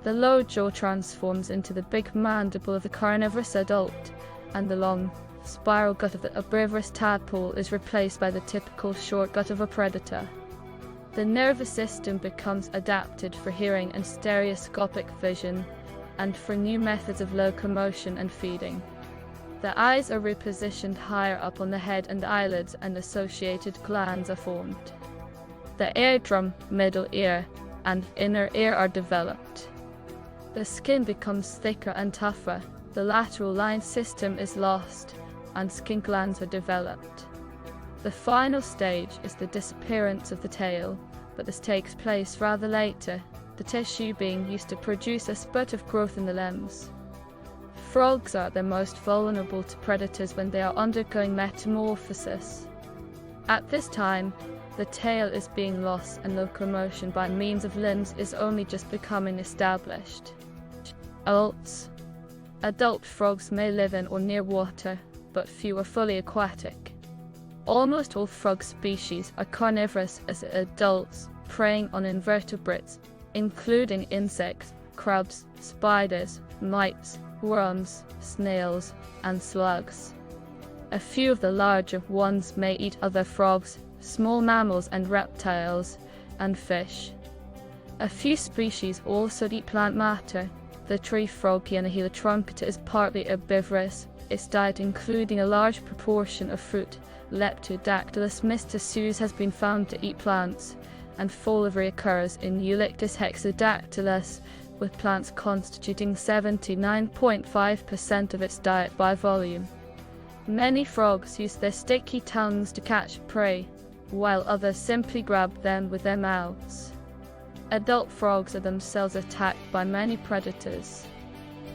The lower jaw transforms into the big mandible of the carnivorous adult, and the long, spiral gut of the herbivorous tadpole is replaced by the typical short gut of a predator. The nervous system becomes adapted for hearing and stereoscopic vision, and for new methods of locomotion and feeding. The eyes are repositioned higher up on the head, and the eyelids and associated glands are formed. The eardrum, middle ear, and inner ear are developed. The skin becomes thicker and tougher, the lateral line system is lost, and skin glands are developed. The final stage is the disappearance of the tail, but this takes place rather later, the tissue being used to produce a spurt of growth in the limbs. Frogs are the most vulnerable to predators when they are undergoing metamorphosis. At this time, the tail is being lost and locomotion by means of limbs is only just becoming established. Adults. Adult frogs may live in or near water, but few are fully aquatic. Almost all frog species are carnivorous as adults, preying on invertebrates, including insects, crabs, spiders, mites, worms, snails, and slugs. A few of the larger ones may eat other frogs, small mammals and reptiles, and fish. A few species also eat plant matter. The tree frog Anete Lusina is partly herbivorous, its diet including a large proportion of fruit. Leptodactylus mysticeus has been found to eat plants, and foliary occurs in Eulyctus hexadactylus, with plants constituting 79.5% of its diet by volume. Many frogs use their sticky tongues to catch prey, while others simply grab them with their mouths. Adult frogs are themselves attacked by many predators.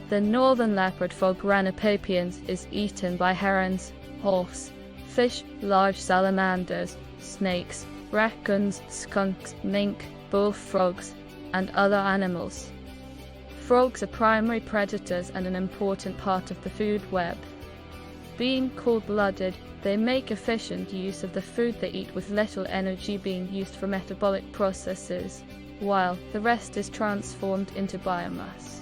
The northern leopard frog Ranopapiens is eaten by herons, hawks, fish, large salamanders, snakes, raccoons, skunks, mink, bullfrogs, and other animals. Frogs are primary predators and an important part of the food web. Being cold-blooded, they make efficient use of the food they eat, with little energy being used for metabolic processes, while the rest is transformed into biomass.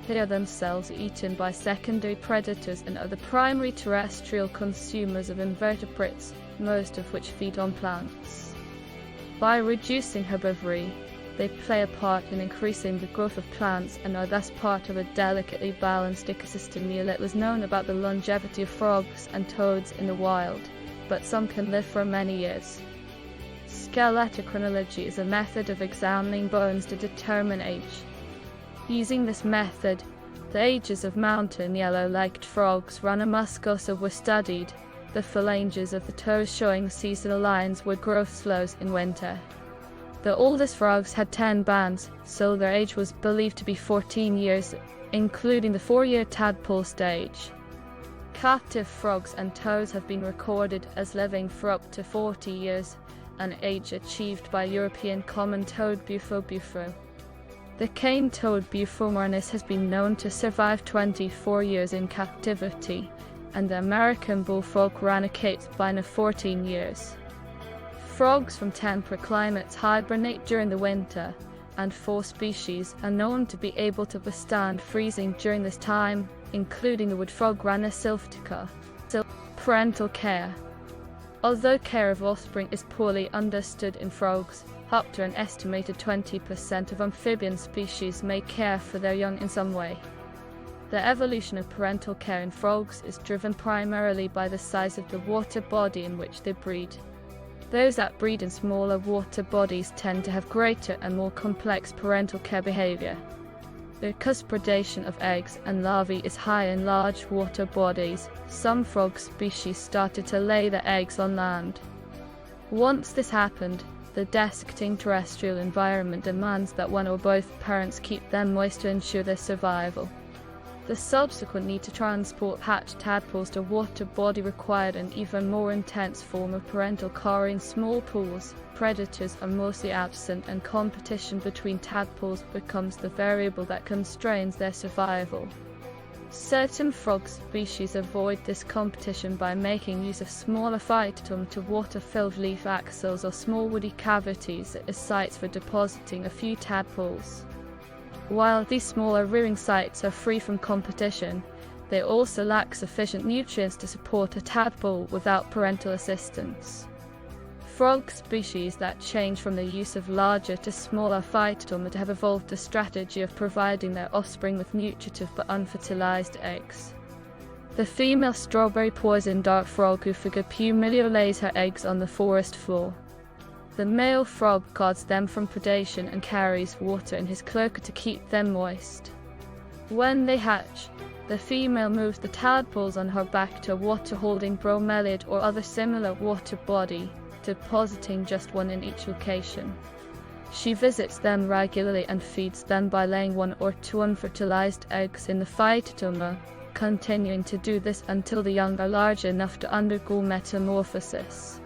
They are themselves eaten by secondary predators and are the primary terrestrial consumers of invertebrates, most of which feed on plants. By reducing herbivory, they play a part in increasing the growth of plants and are thus part of a delicately balanced ecosystem. Little is known about the longevity of frogs and toads in the wild, but some can live for many years. Skeletochronology is a method of examining bones to determine age. Using this method, the ages of mountain yellow-legged frogs Ranomuscosa were studied, the phalanges of the toes showing seasonal lines where growth slows in winter. The oldest frogs had 10 bands, so their age was believed to be 14 years, including the 4-year tadpole stage. Captive frogs and toads have been recorded as living for up to 40 years, an age achieved by European common toad Bufo. The cane toad Bufomarnis has been known to survive 24 years in captivity, and the American bullfrog Ranocates by 14 years. Frogs from temperate climates hibernate during the winter, and 4 species are known to be able to withstand freezing during this time, including the wood frog Ranosilptica. Parental care. Although care of offspring is poorly understood in frogs, up to an estimated 20% of amphibian species may care for their young in some way. The evolution of parental care in frogs is driven primarily by the size of the water body in which they breed. Those that breed in smaller water bodies tend to have greater and more complex parental care behavior. Because predation of eggs and larvae is high in large water bodies, some frog species started to lay their eggs on land. Once this happened, the desiccating terrestrial environment demands that one or both parents keep them moist to ensure their survival. The subsequent need to transport hatched tadpoles to water body required an even more intense form of parental care in small pools. Predators are mostly absent, and competition between tadpoles becomes the variable that constrains their survival. Certain frog species avoid this competition by making use of smaller phytoplankton to water-filled leaf axils or small woody cavities as sites for depositing a few tadpoles. While these smaller rearing sites are free from competition, they also lack sufficient nutrients to support a tadpole without parental assistance. Frog species that change from the use of larger to smaller phytoplankton have evolved a strategy of providing their offspring with nutritive but unfertilized eggs. The female strawberry poison dart frog Fikret lays her eggs on the forest floor. The male frog guards them from predation and carries water in his cloak to keep them moist. When they hatch, the female moves the tadpoles on her back to a water-holding bromeliad or other similar water body, depositing just one in each location. She visits them regularly and feeds them by laying one or two unfertilized eggs in the phytoplankton, continuing to do this until the young are large enough to undergo metamorphosis.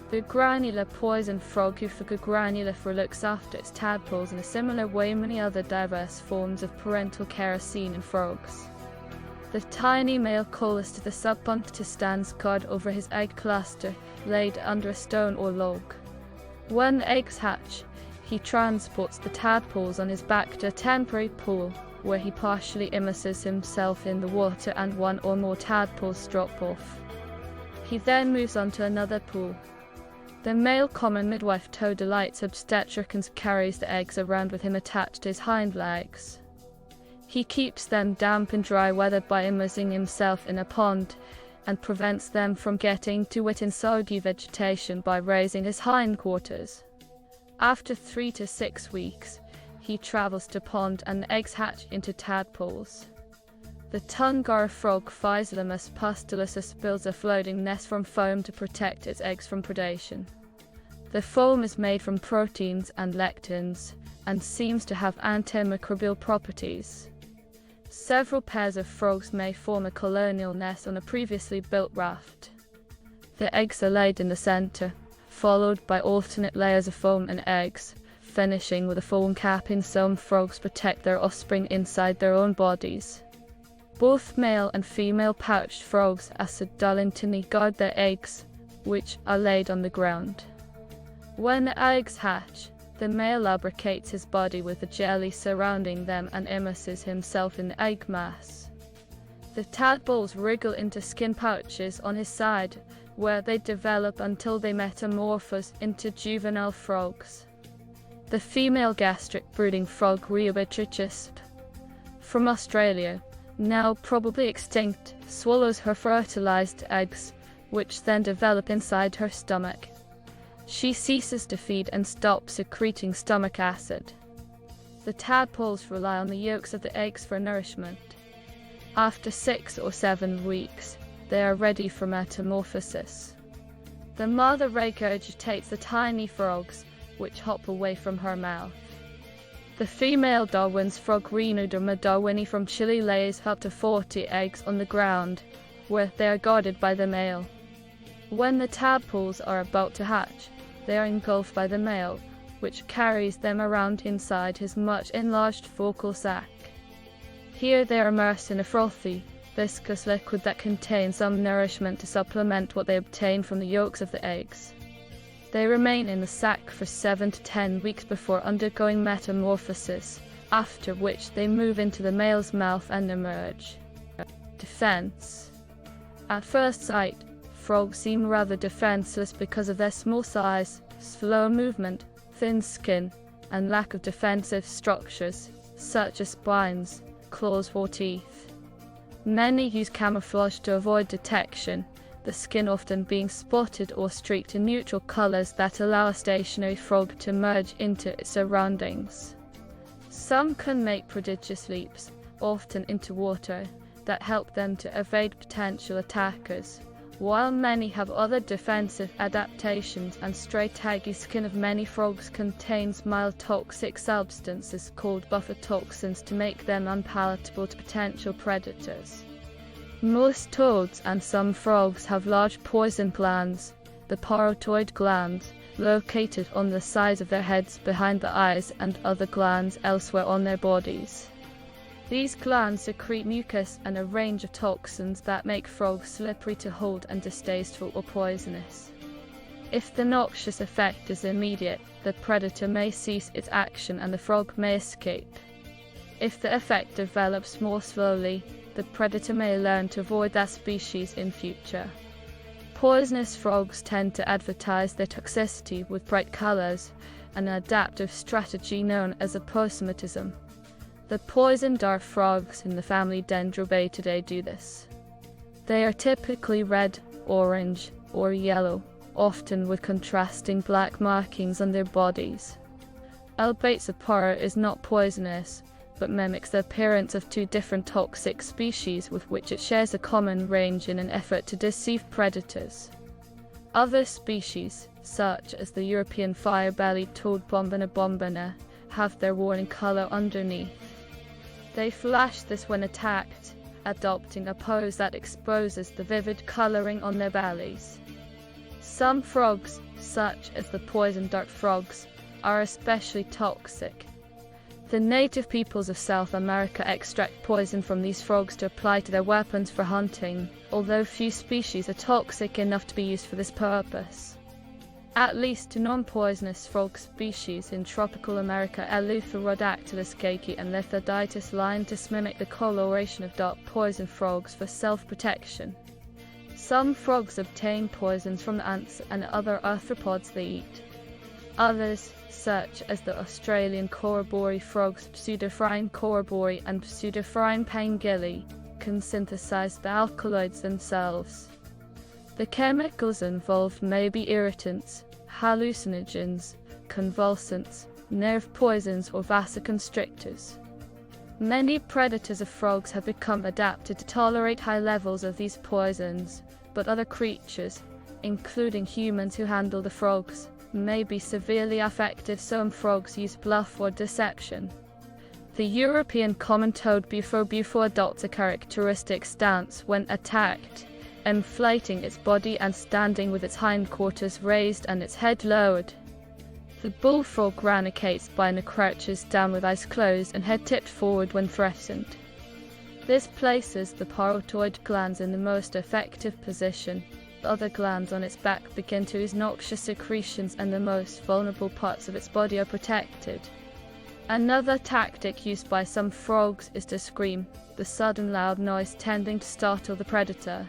The granular poison frog Fikret Ceylan looks after its tadpoles in a similar way many other diverse forms of parental care are seen in frogs. The tiny male calls to the subpuncta stands guard over his egg cluster, laid under a stone or log. When eggs hatch, he transports the tadpoles on his back to a temporary pool, where he partially immerses himself in the water and one or more tadpoles drop off. He then moves on to another pool. The male common midwife toad delights obstetricians carries the eggs around with him attached to his hind legs. He keeps them damp in dry weather by immersing himself in a pond, and prevents them from getting too wet in soggy vegetation by raising his hindquarters. After 3 to 6 weeks, he travels to pond and the eggs hatch into tadpoles. The Tungara frog Physalis pustulosus builds a floating nest from foam to protect its eggs from predation. The foam is made from proteins and lectins, and seems to have antimicrobial properties. Several pairs of frogs may form a colonial nest on a previously built raft. The eggs are laid in the center, followed by alternate layers of foam and eggs, finishing with a foam cap. In some frogs protect their offspring inside their own bodies. Both male and female pouched frogs Acidulintini guard their eggs, which are laid on the ground. When the eggs hatch, the male lubricates his body with the jelly surrounding them and immerses himself in the egg mass. The tadpoles wriggle into skin pouches on his side, where they develop until they metamorphose into juvenile frogs. The female gastric brooding frog Rheobatrachus from Australia, now probably extinct, swallows her fertilized eggs, which then develop inside her stomach. She ceases to feed and stops secreting stomach acid. The tadpoles rely on the yolks of the eggs for nourishment. After 6 or 7 weeks, they are ready for metamorphosis. The mother regurgitates the tiny frogs, which hop away from her mouth. The female Darwin's frog Rhinoderma darwini from Chile lays up to 40 eggs on the ground, where they are guarded by the male. When the tadpoles are about to hatch, they are engulfed by the male, which carries them around inside his much enlarged vocal sac. Here they are immersed in a frothy, viscous liquid that contains some nourishment to supplement what they obtain from the yolks of the eggs. They remain in the sac for 7 to 10 weeks before undergoing metamorphosis, after which they move into the male's mouth and emerge. Defense. At first sight, frogs seem rather defenseless because of their small size, slow movement, thin skin, and lack of defensive structures, such as spines, claws or teeth. Many use camouflage to avoid detection, the skin often being spotted or streaked in neutral colors that allow a stationary frog to merge into its surroundings. Some can make prodigious leaps, often into water, that help them to evade potential attackers, while many have other defensive adaptations, and strateggy skin of many frogs contains mild toxic substances called buffer toxins to make them unpalatable to potential predators. Most toads and some frogs have large poison glands, the parotoid glands, located on the sides of their heads behind the eyes, and other glands elsewhere on their bodies. These glands secrete mucus and a range of toxins that make frogs slippery to hold and distasteful or poisonous. If the noxious effect is immediate, the predator may cease its action and the frog may escape. If the effect develops more slowly, the predator may learn to avoid that species in future. Poisonous frogs tend to advertise their toxicity with bright colors, an adaptive strategy known as aposematism. The poison dart frogs in the family Dendrobatidae do this. They are typically red, orange, or yellow, often with contrasting black markings on their bodies. Albatesapara is not poisonous, but mimics the appearance of two different toxic species with which it shares a common range in an effort to deceive predators. Other species, such as the European fire-bellied toad Bombina bombina, have their warning color underneath. They flash this when attacked, adopting a pose that exposes the vivid coloring on their bellies. Some frogs, such as the poison dart frogs, are especially toxic. The native peoples of South America extract poison from these frogs to apply to their weapons for hunting, although few species are toxic enough to be used for this purpose. At least two non-poisonous frog species in tropical America, Eleutherodactylus keiki and Lithodictis liontis, mimic the coloration of dart poison frogs for self-protection. Some frogs obtain poisons from the ants and other arthropods they eat. Others, such as the Australian corroboree frogs Pseudophrine corroboree and Pseudophrine pangili, can synthesize the alkaloids themselves. The chemicals involved may be irritants, hallucinogens, convulsants, nerve poisons, or vasoconstrictors. Many predators of frogs have become adapted to tolerate high levels of these poisons, but other creatures, including humans who handle the frogs, may be severely affected. Some frogs use bluff or deception. The European common toad Bufo adopts a characteristic stance when attacked, inflating its body and standing with its hindquarters raised and its head lowered. The bullfrog ranicates by and crouches down with eyes closed and head tipped forward when threatened. This places the parotoid glands in the most effective position. Other glands on its back begin to ooze noxious secretions, and the most vulnerable parts of its body are protected. Another tactic used by some frogs is to scream, the sudden loud noise tending to startle the predator.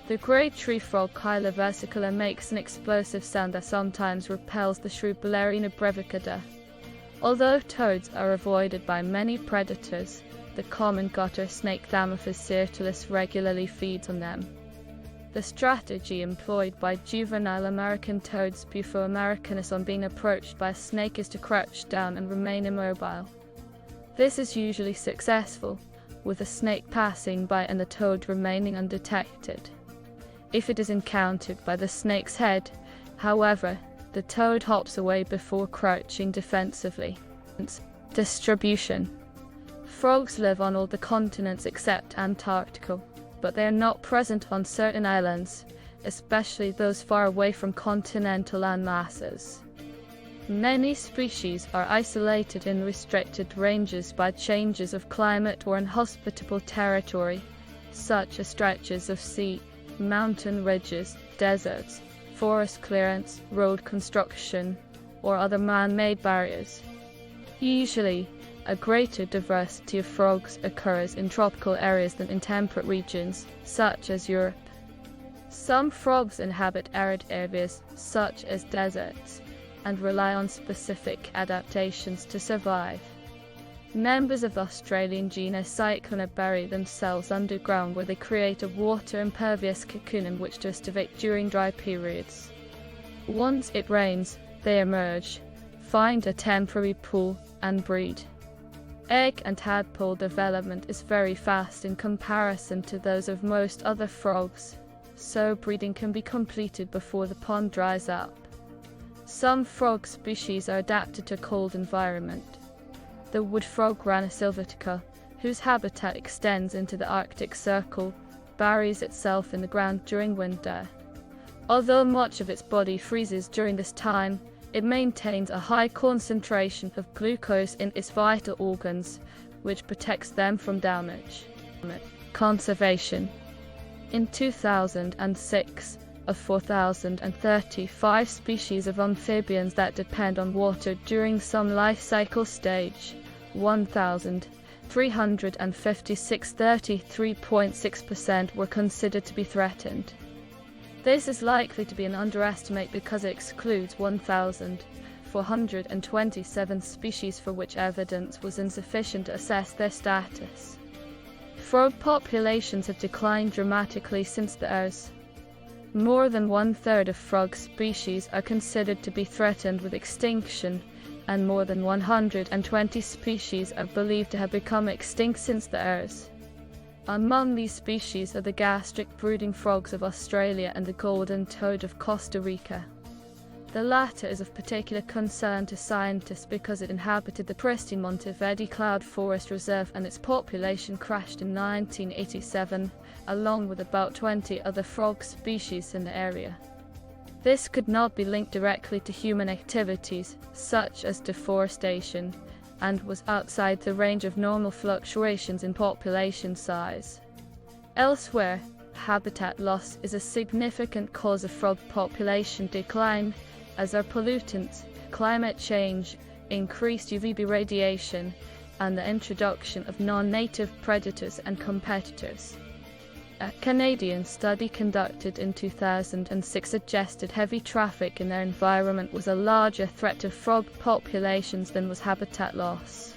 The grey tree frog Hyla versicolor makes an explosive sound that sometimes repels the shrew Ballerina brevicida. Although toads are avoided by many predators, the common gutter snake Thamnophis sirtulis regularly feeds on them. The strategy employed by juvenile American toads Bufo americanus on being approached by a snake is to crouch down and remain immobile. This is usually successful, with the snake passing by and the toad remaining undetected. If it is encountered by the snake's head, however, the toad hops away before crouching defensively. Distribution. Frogs live on all the continents except Antarctica, but they are not present on certain islands, especially those far away from continental land masses. Many species are isolated in restricted ranges by changes of climate or inhospitable territory, such as stretches of sea, mountain ridges, deserts, forest clearance, road construction, or other man-made barriers. Usually, a greater diversity of frogs occurs in tropical areas than in temperate regions, such as Europe. Some frogs inhabit arid areas, such as deserts, and rely on specific adaptations to survive. Members of the Australian genus Cyclona bury themselves underground, where they create a water-impervious cocoon in which to estivate during dry periods. Once it rains, they emerge, find a temporary pool, and breed. Egg and tadpole development is very fast in comparison to those of most other frogs, so breeding can be completed before the pond dries up. Some frog species are adapted to a cold environment. The wood frog Rana sylvatica, whose habitat extends into the Arctic Circle, buries itself in the ground during winter. Although much of its body freezes during this time, it maintains a high concentration of glucose in its vital organs, which protects them from damage. Conservation. In 2006, of 4,035 species of amphibians that depend on water during some life cycle stage, 1,356, 33.6%, were considered to be threatened. This is likely to be an underestimate because it excludes 1,427 species for which evidence was insufficient to assess their status. Frog populations have declined dramatically since the ERS. More than one-third of frog species are considered to be threatened with extinction, and more than 120 species are believed to have become extinct since the ERS. Among these species are the gastric brooding frogs of Australia and the golden toad of Costa Rica. The latter is of particular concern to scientists because it inhabited the pristine Monteverde Cloud Forest Reserve and its population crashed in 1987, along with about 20 other frog species in the area. This could not be linked directly to human activities, such as deforestation, and was outside the range of normal fluctuations in population size. Elsewhere, habitat loss is a significant cause of frog population decline, as are pollutants, climate change, increased UVB radiation, and the introduction of non-native predators and competitors. A Canadian study conducted in 2006 suggested heavy traffic in their environment was a larger threat to frog populations than was habitat loss.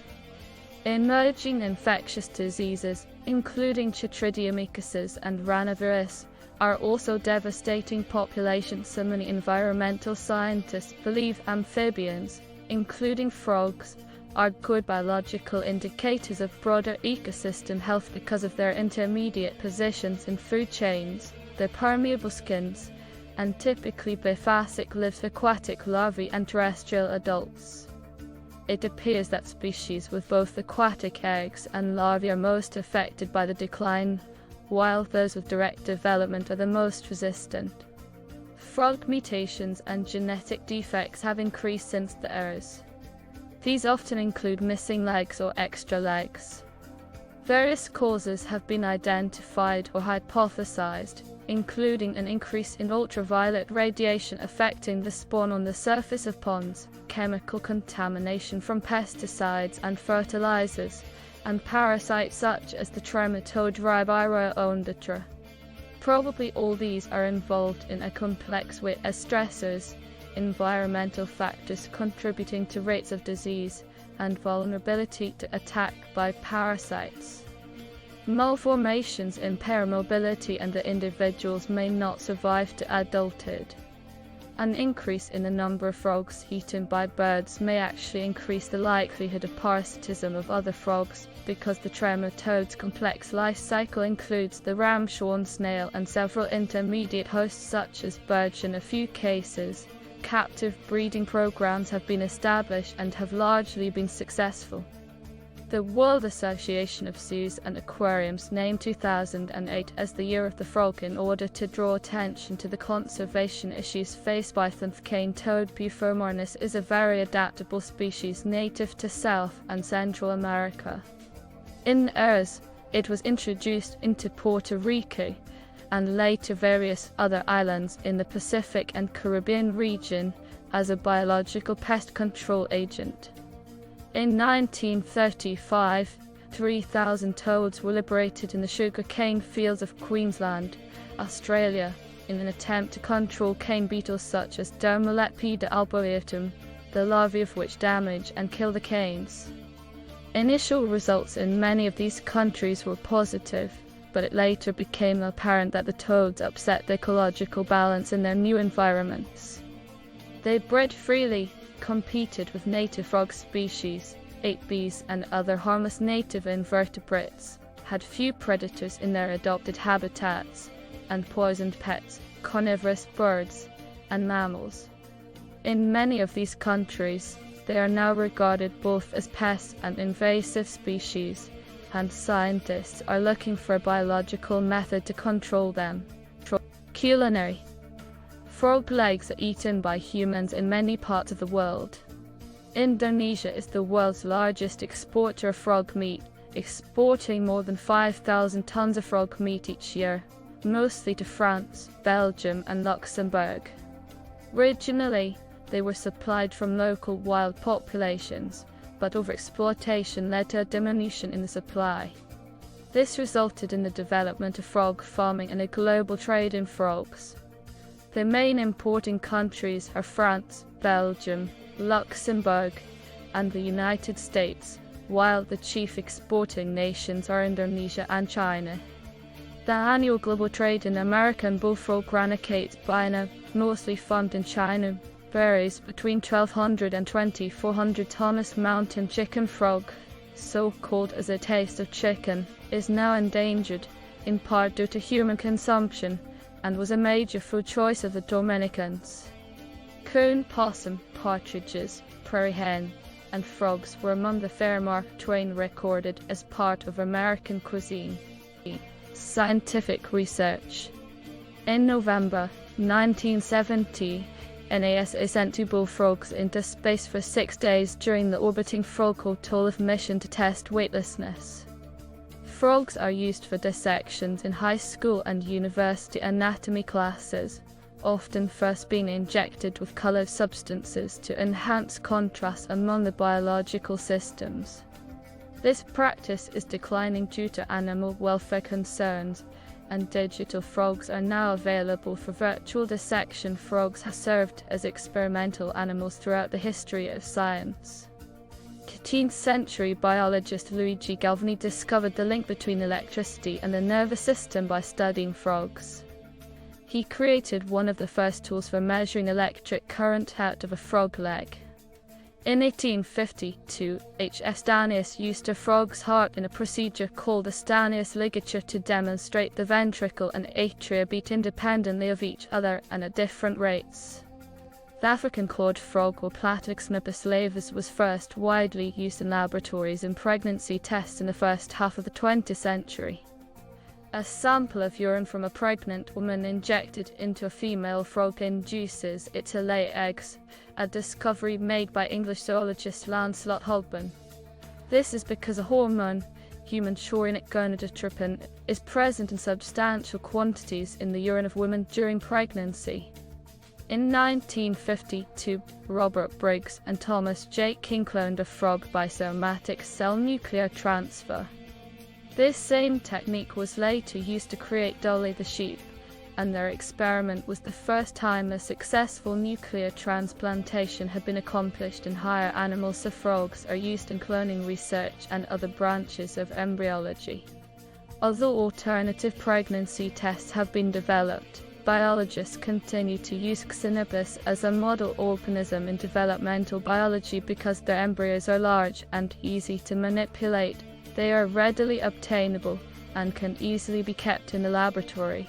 Emerging infectious diseases, including chytridiomycosis and ranavirus, are also devastating populations. So many environmental scientists believe amphibians, including frogs, are good biological indicators of broader ecosystem health because of their intermediate positions in food chains, their permeable skins, and typically biphasic live aquatic larvae and terrestrial adults. It appears that species with both aquatic eggs and larvae are most affected by the decline, while those with direct development are the most resistant. Frog mutations and genetic defects have increased since the ERS. These often include missing legs or extra legs. Various causes have been identified or hypothesized, including an increase in ultraviolet radiation affecting the spawn on the surface of ponds, chemical contamination from pesticides and fertilizers, and parasites such as the trematode Ribiro. Probably all these are involved in a complex way as stressors, environmental factors contributing to rates of disease, and vulnerability to attack by parasites. Malformations impair mobility and the individuals may not survive to adulthood. An increase in the number of frogs eaten by birds may actually increase the likelihood of parasitism of other frogs, because the trematode's complex life cycle includes the ramshorn snail and several intermediate hosts such as birds. In a few cases, captive breeding programs have been established and have largely been successful. The World Association of Zoos and Aquariums named 2008 as the Year of the Frog in order to draw attention to the conservation issues faced by the cane toad. Buformornis is a very adaptable species native to South and Central America. In ERS, it was introduced into Puerto Rico and later various other islands in the Pacific and Caribbean region as a biological pest control agent. In 1935, 3,000 toads were liberated in the sugarcane fields of Queensland, Australia, in an attempt to control cane beetles such as Dermolepida alboretum, the larvae of which damage and kill the canes. Initial results in many of these countries were positive, but it later became apparent that the toads upset the ecological balance in their new environments. They bred freely, competed with native frog species, ate bees and other harmless native invertebrates, had few predators in their adopted habitats, and poisoned pets, carnivorous birds, and mammals. In many of these countries, they are now regarded both as pests and invasive species, and scientists are looking for a biological method to control them. Culinary. Frog legs are eaten by humans in many parts of the world. Indonesia is the world's largest exporter of frog meat, exporting more than 5,000 tons of frog meat each year, mostly to France, Belgium, and Luxembourg. Originally, they were supplied from local wild populations, but overexploitation led to a diminution in the supply. This resulted in the development of frog farming and a global trade in frogs. The main importing countries are France, Belgium, Luxembourg, and the United States, while the chief exporting nations are Indonesia and China. The annual global trade in American bullfrog ranocate bina, mostly found in China, varies between 1,200 and 2,400 tons. Mountain chicken frog, so called as a taste of chicken, is now endangered, in part due to human consumption, and was a major food choice of the Dominicans. Coon, possum, partridges, prairie hen, and frogs were among the fare Mark Twain recorded as part of American cuisine. Scientific research. In November 1970, NASA sent 2 bullfrogs into space for 6 days during the orbiting Frog-Otolov mission to test weightlessness. Frogs are used for dissections in high school and university anatomy classes, often first being injected with colored substances to enhance contrast among the biological systems. This practice is declining due to animal welfare concerns, and digital frogs are now available for virtual dissection. Frogs have served as experimental animals throughout the history of science. 18th century biologist Luigi Galvani discovered the link between electricity and the nervous system by studying frogs. He created one of the first tools for measuring electric current out of a frog leg. In 1852, H.S. Stanius used a frog's heart in a procedure called the Stanius ligature to demonstrate the ventricle and atria beat independently of each other and at different rates. The African clawed frog, or Platyrxenopus laevis, was first widely used in laboratories in pregnancy tests in the first half of the 20th century. A sample of urine from a pregnant woman injected into a female frog induces it to lay eggs, a discovery made by English zoologist Lancelot Hogben. This is because a hormone, human chorionic gonadotropin, is present in substantial quantities in the urine of women during pregnancy. In 1952, Robert Briggs and Thomas J. King cloned a frog by somatic cell nuclear transfer. This same technique was later used to create Dolly the sheep, and their experiment was the first time a successful nuclear transplantation had been accomplished in higher animals. So frogs are used in cloning research and other branches of embryology. Although alternative pregnancy tests have been developed, biologists continue to use Xenopus as a model organism in developmental biology because their embryos are large and easy to manipulate. They are readily obtainable and can easily be kept in the laboratory.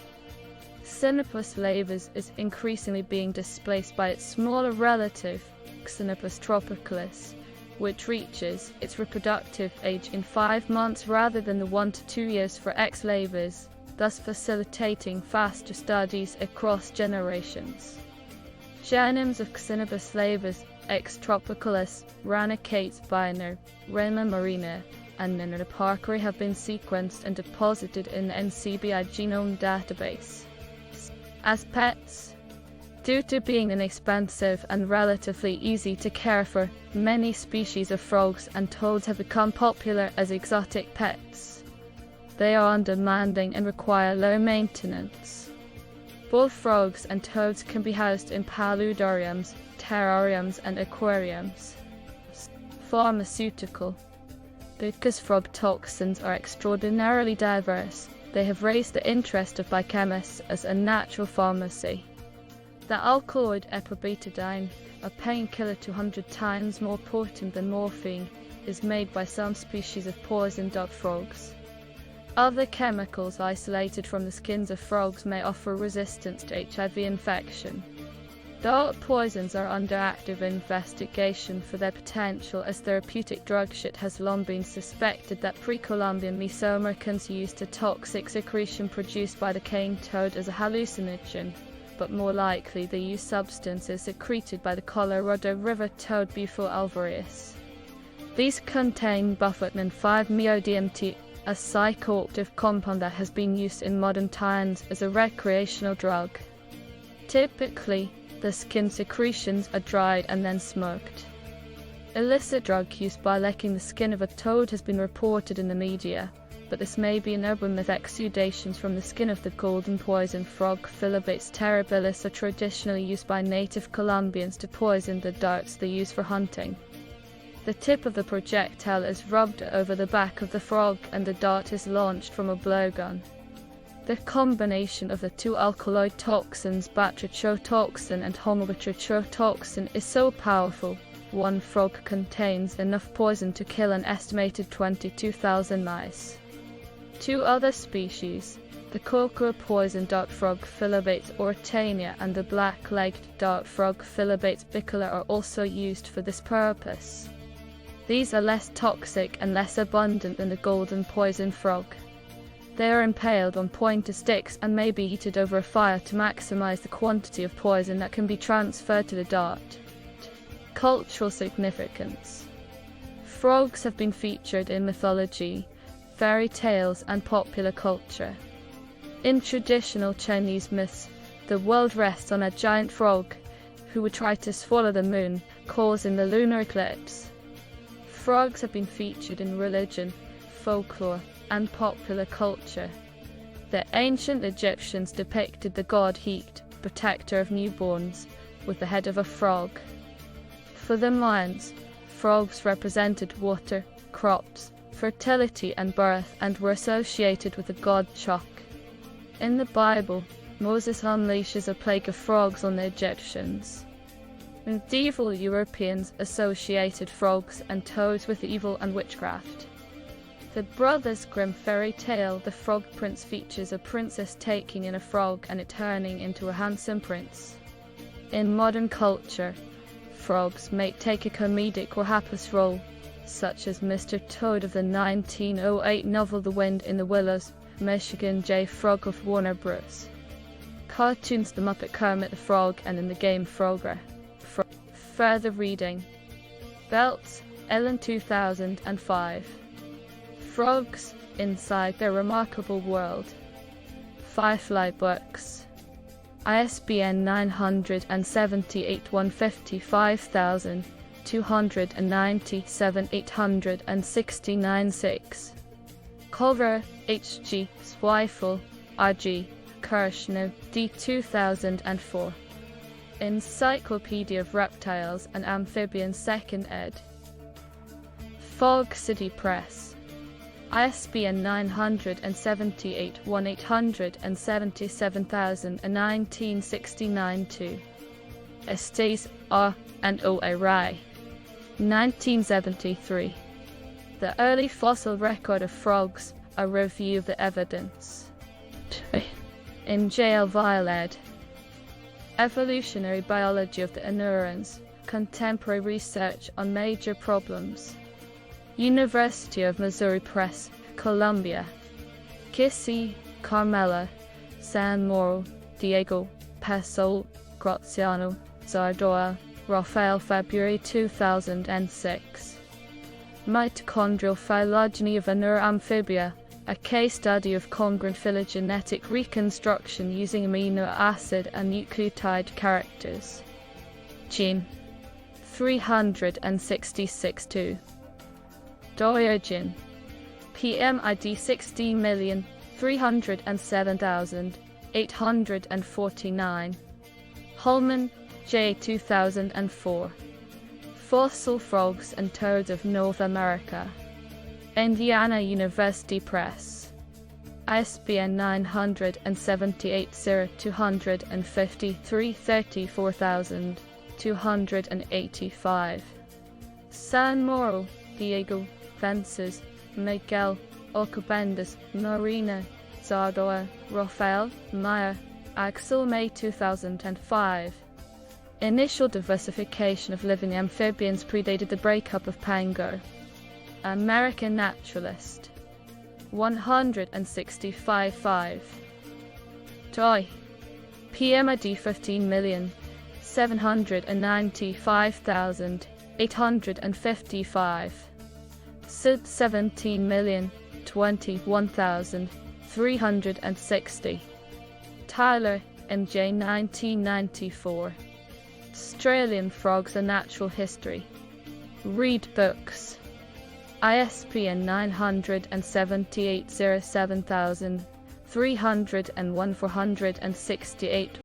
Xenopus laevis is increasingly being displaced by its smaller relative, Xenopus tropicalis, which reaches its reproductive age in 5 months rather than the 1 to 2 years for X. laevis, thus facilitating faster studies across generations. Genomes of Xenopus laevis, X. tropicalis, Ranocate bina, Rema marina, and Nina parkeri have been sequenced and deposited in the NCBI genome database. As pets, due to being inexpensive and relatively easy to care for, many species of frogs and toads have become popular as exotic pets. They are undemanding and require low maintenance. Both frogs and toads can be housed in paludariums, terrariums, and aquariums. Pharmaceutical. Because frog toxins are extraordinarily diverse, they have raised the interest of biochemists as a natural pharmacy. The alkaloid epobetadine, a painkiller 200 times more potent than morphine, is made by some species of poison dart frogs. Other chemicals isolated from the skins of frogs may offer resistance to HIV infection. Dart poisons are under active investigation for their potential as therapeutic drugs. It has long been suspected that pre-Columbian Mesoamericans used a toxic secretion produced by the cane toad as a hallucinogen, but more likely they used substances secreted by the Colorado River toad Bufo alvarius. These contain bufotenin 5-MeO-DMT, a psychoactive compound that has been used in modern times as a recreational drug. Typically, the skin secretions are dried and then smoked. Illicit drug use by licking the skin of a toad has been reported in the media, but this may be an urban myth. Exudations from the skin of the golden poison frog Philobates terribilis are traditionally used by native Colombians to poison the darts they use for hunting. The tip of the projectile is rubbed over the back of the frog and the dart is launched from a blowgun. The combination of the two alkaloid toxins batrachotoxin and homobatrachotoxin is so powerful, one frog contains enough poison to kill an estimated 22,000 mice. Two other species, the cocoa poison dart frog Philobates ortania and the black-legged dart frog Philobates bicolor, are also used for this purpose. These are less toxic and less abundant than the golden poison frog. They are impaled on pointed sticks and may be heated over a fire to maximize the quantity of poison that can be transferred to the dart. Cultural significance. Frogs have been featured in mythology, fairy tales, and popular culture. In traditional Chinese myths, the world rests on a giant frog who would try to swallow the moon, causing the lunar eclipse. Frogs have been featured in religion, folklore, and popular culture. The ancient Egyptians depicted the god Heat, protector of newborns, with the head of a frog. For the Mayans, frogs represented water, crops, fertility, and birth, and were associated with the god Chak. In the Bible, Moses unleashes a plague of frogs on the Egyptians. Medieval Europeans associated frogs and toads with evil and witchcraft. The Brothers Grimm fairy tale The Frog Prince features a princess taking in a frog and it turning into a handsome prince. In modern culture, frogs may take a comedic or hapless role, such as Mr. Toad of the 1908 novel The Wind in the Willows, Michigan J. Frog of Warner Bros. Cartoons The Muppet Kermit the Frog, and in the game Frogger. Further reading. Belts, Ellen 2005. Frogs Inside Their Remarkable World. Firefly Books. ISBN 978-150-5297 869-6. Culver, H.G. Zweifel, R.G. Kirschner, D. 2004. Encyclopedia of Reptiles and Amphibians 2nd ed. Fog City Press. ISBN 978-1-877-1969-2. Estes R. and O. A. Rai. 1973. The Early Fossil Record of Frogs, a Review of the Evidence. In J. L. Violed. Evolutionary Biology of the Anurans, Contemporary Research on Major Problems. University of Missouri Press, Columbia. Kissy, Carmela, San Moro, Diego, Pesol, Graziano, Zardoa, Raphael, February 2006. Mitochondrial Phylogeny of Anura Amphibia, a case study of congruent phylogenetic reconstruction using amino acid and nucleotide characters. Gene 366-2. Diogen PMID 16,307,849. Holman, J. 2004. Fossil Frogs and Toads of North America. Indiana University Press. ISBN 978-0-253-34285. San Moro, Diego Fences, Miguel Alcobendas, Marina Zardoa, Rafael Meyer, Axel May 2005. Initial diversification of living amphibians predated the breakup of Pango. American naturalist. 165.5. Toy. PMID 15,795,855. SID 17,021,360. Tyler, MJ 1994. Australian Frogs: A Natural History. Read books. ISBN 978 07301 468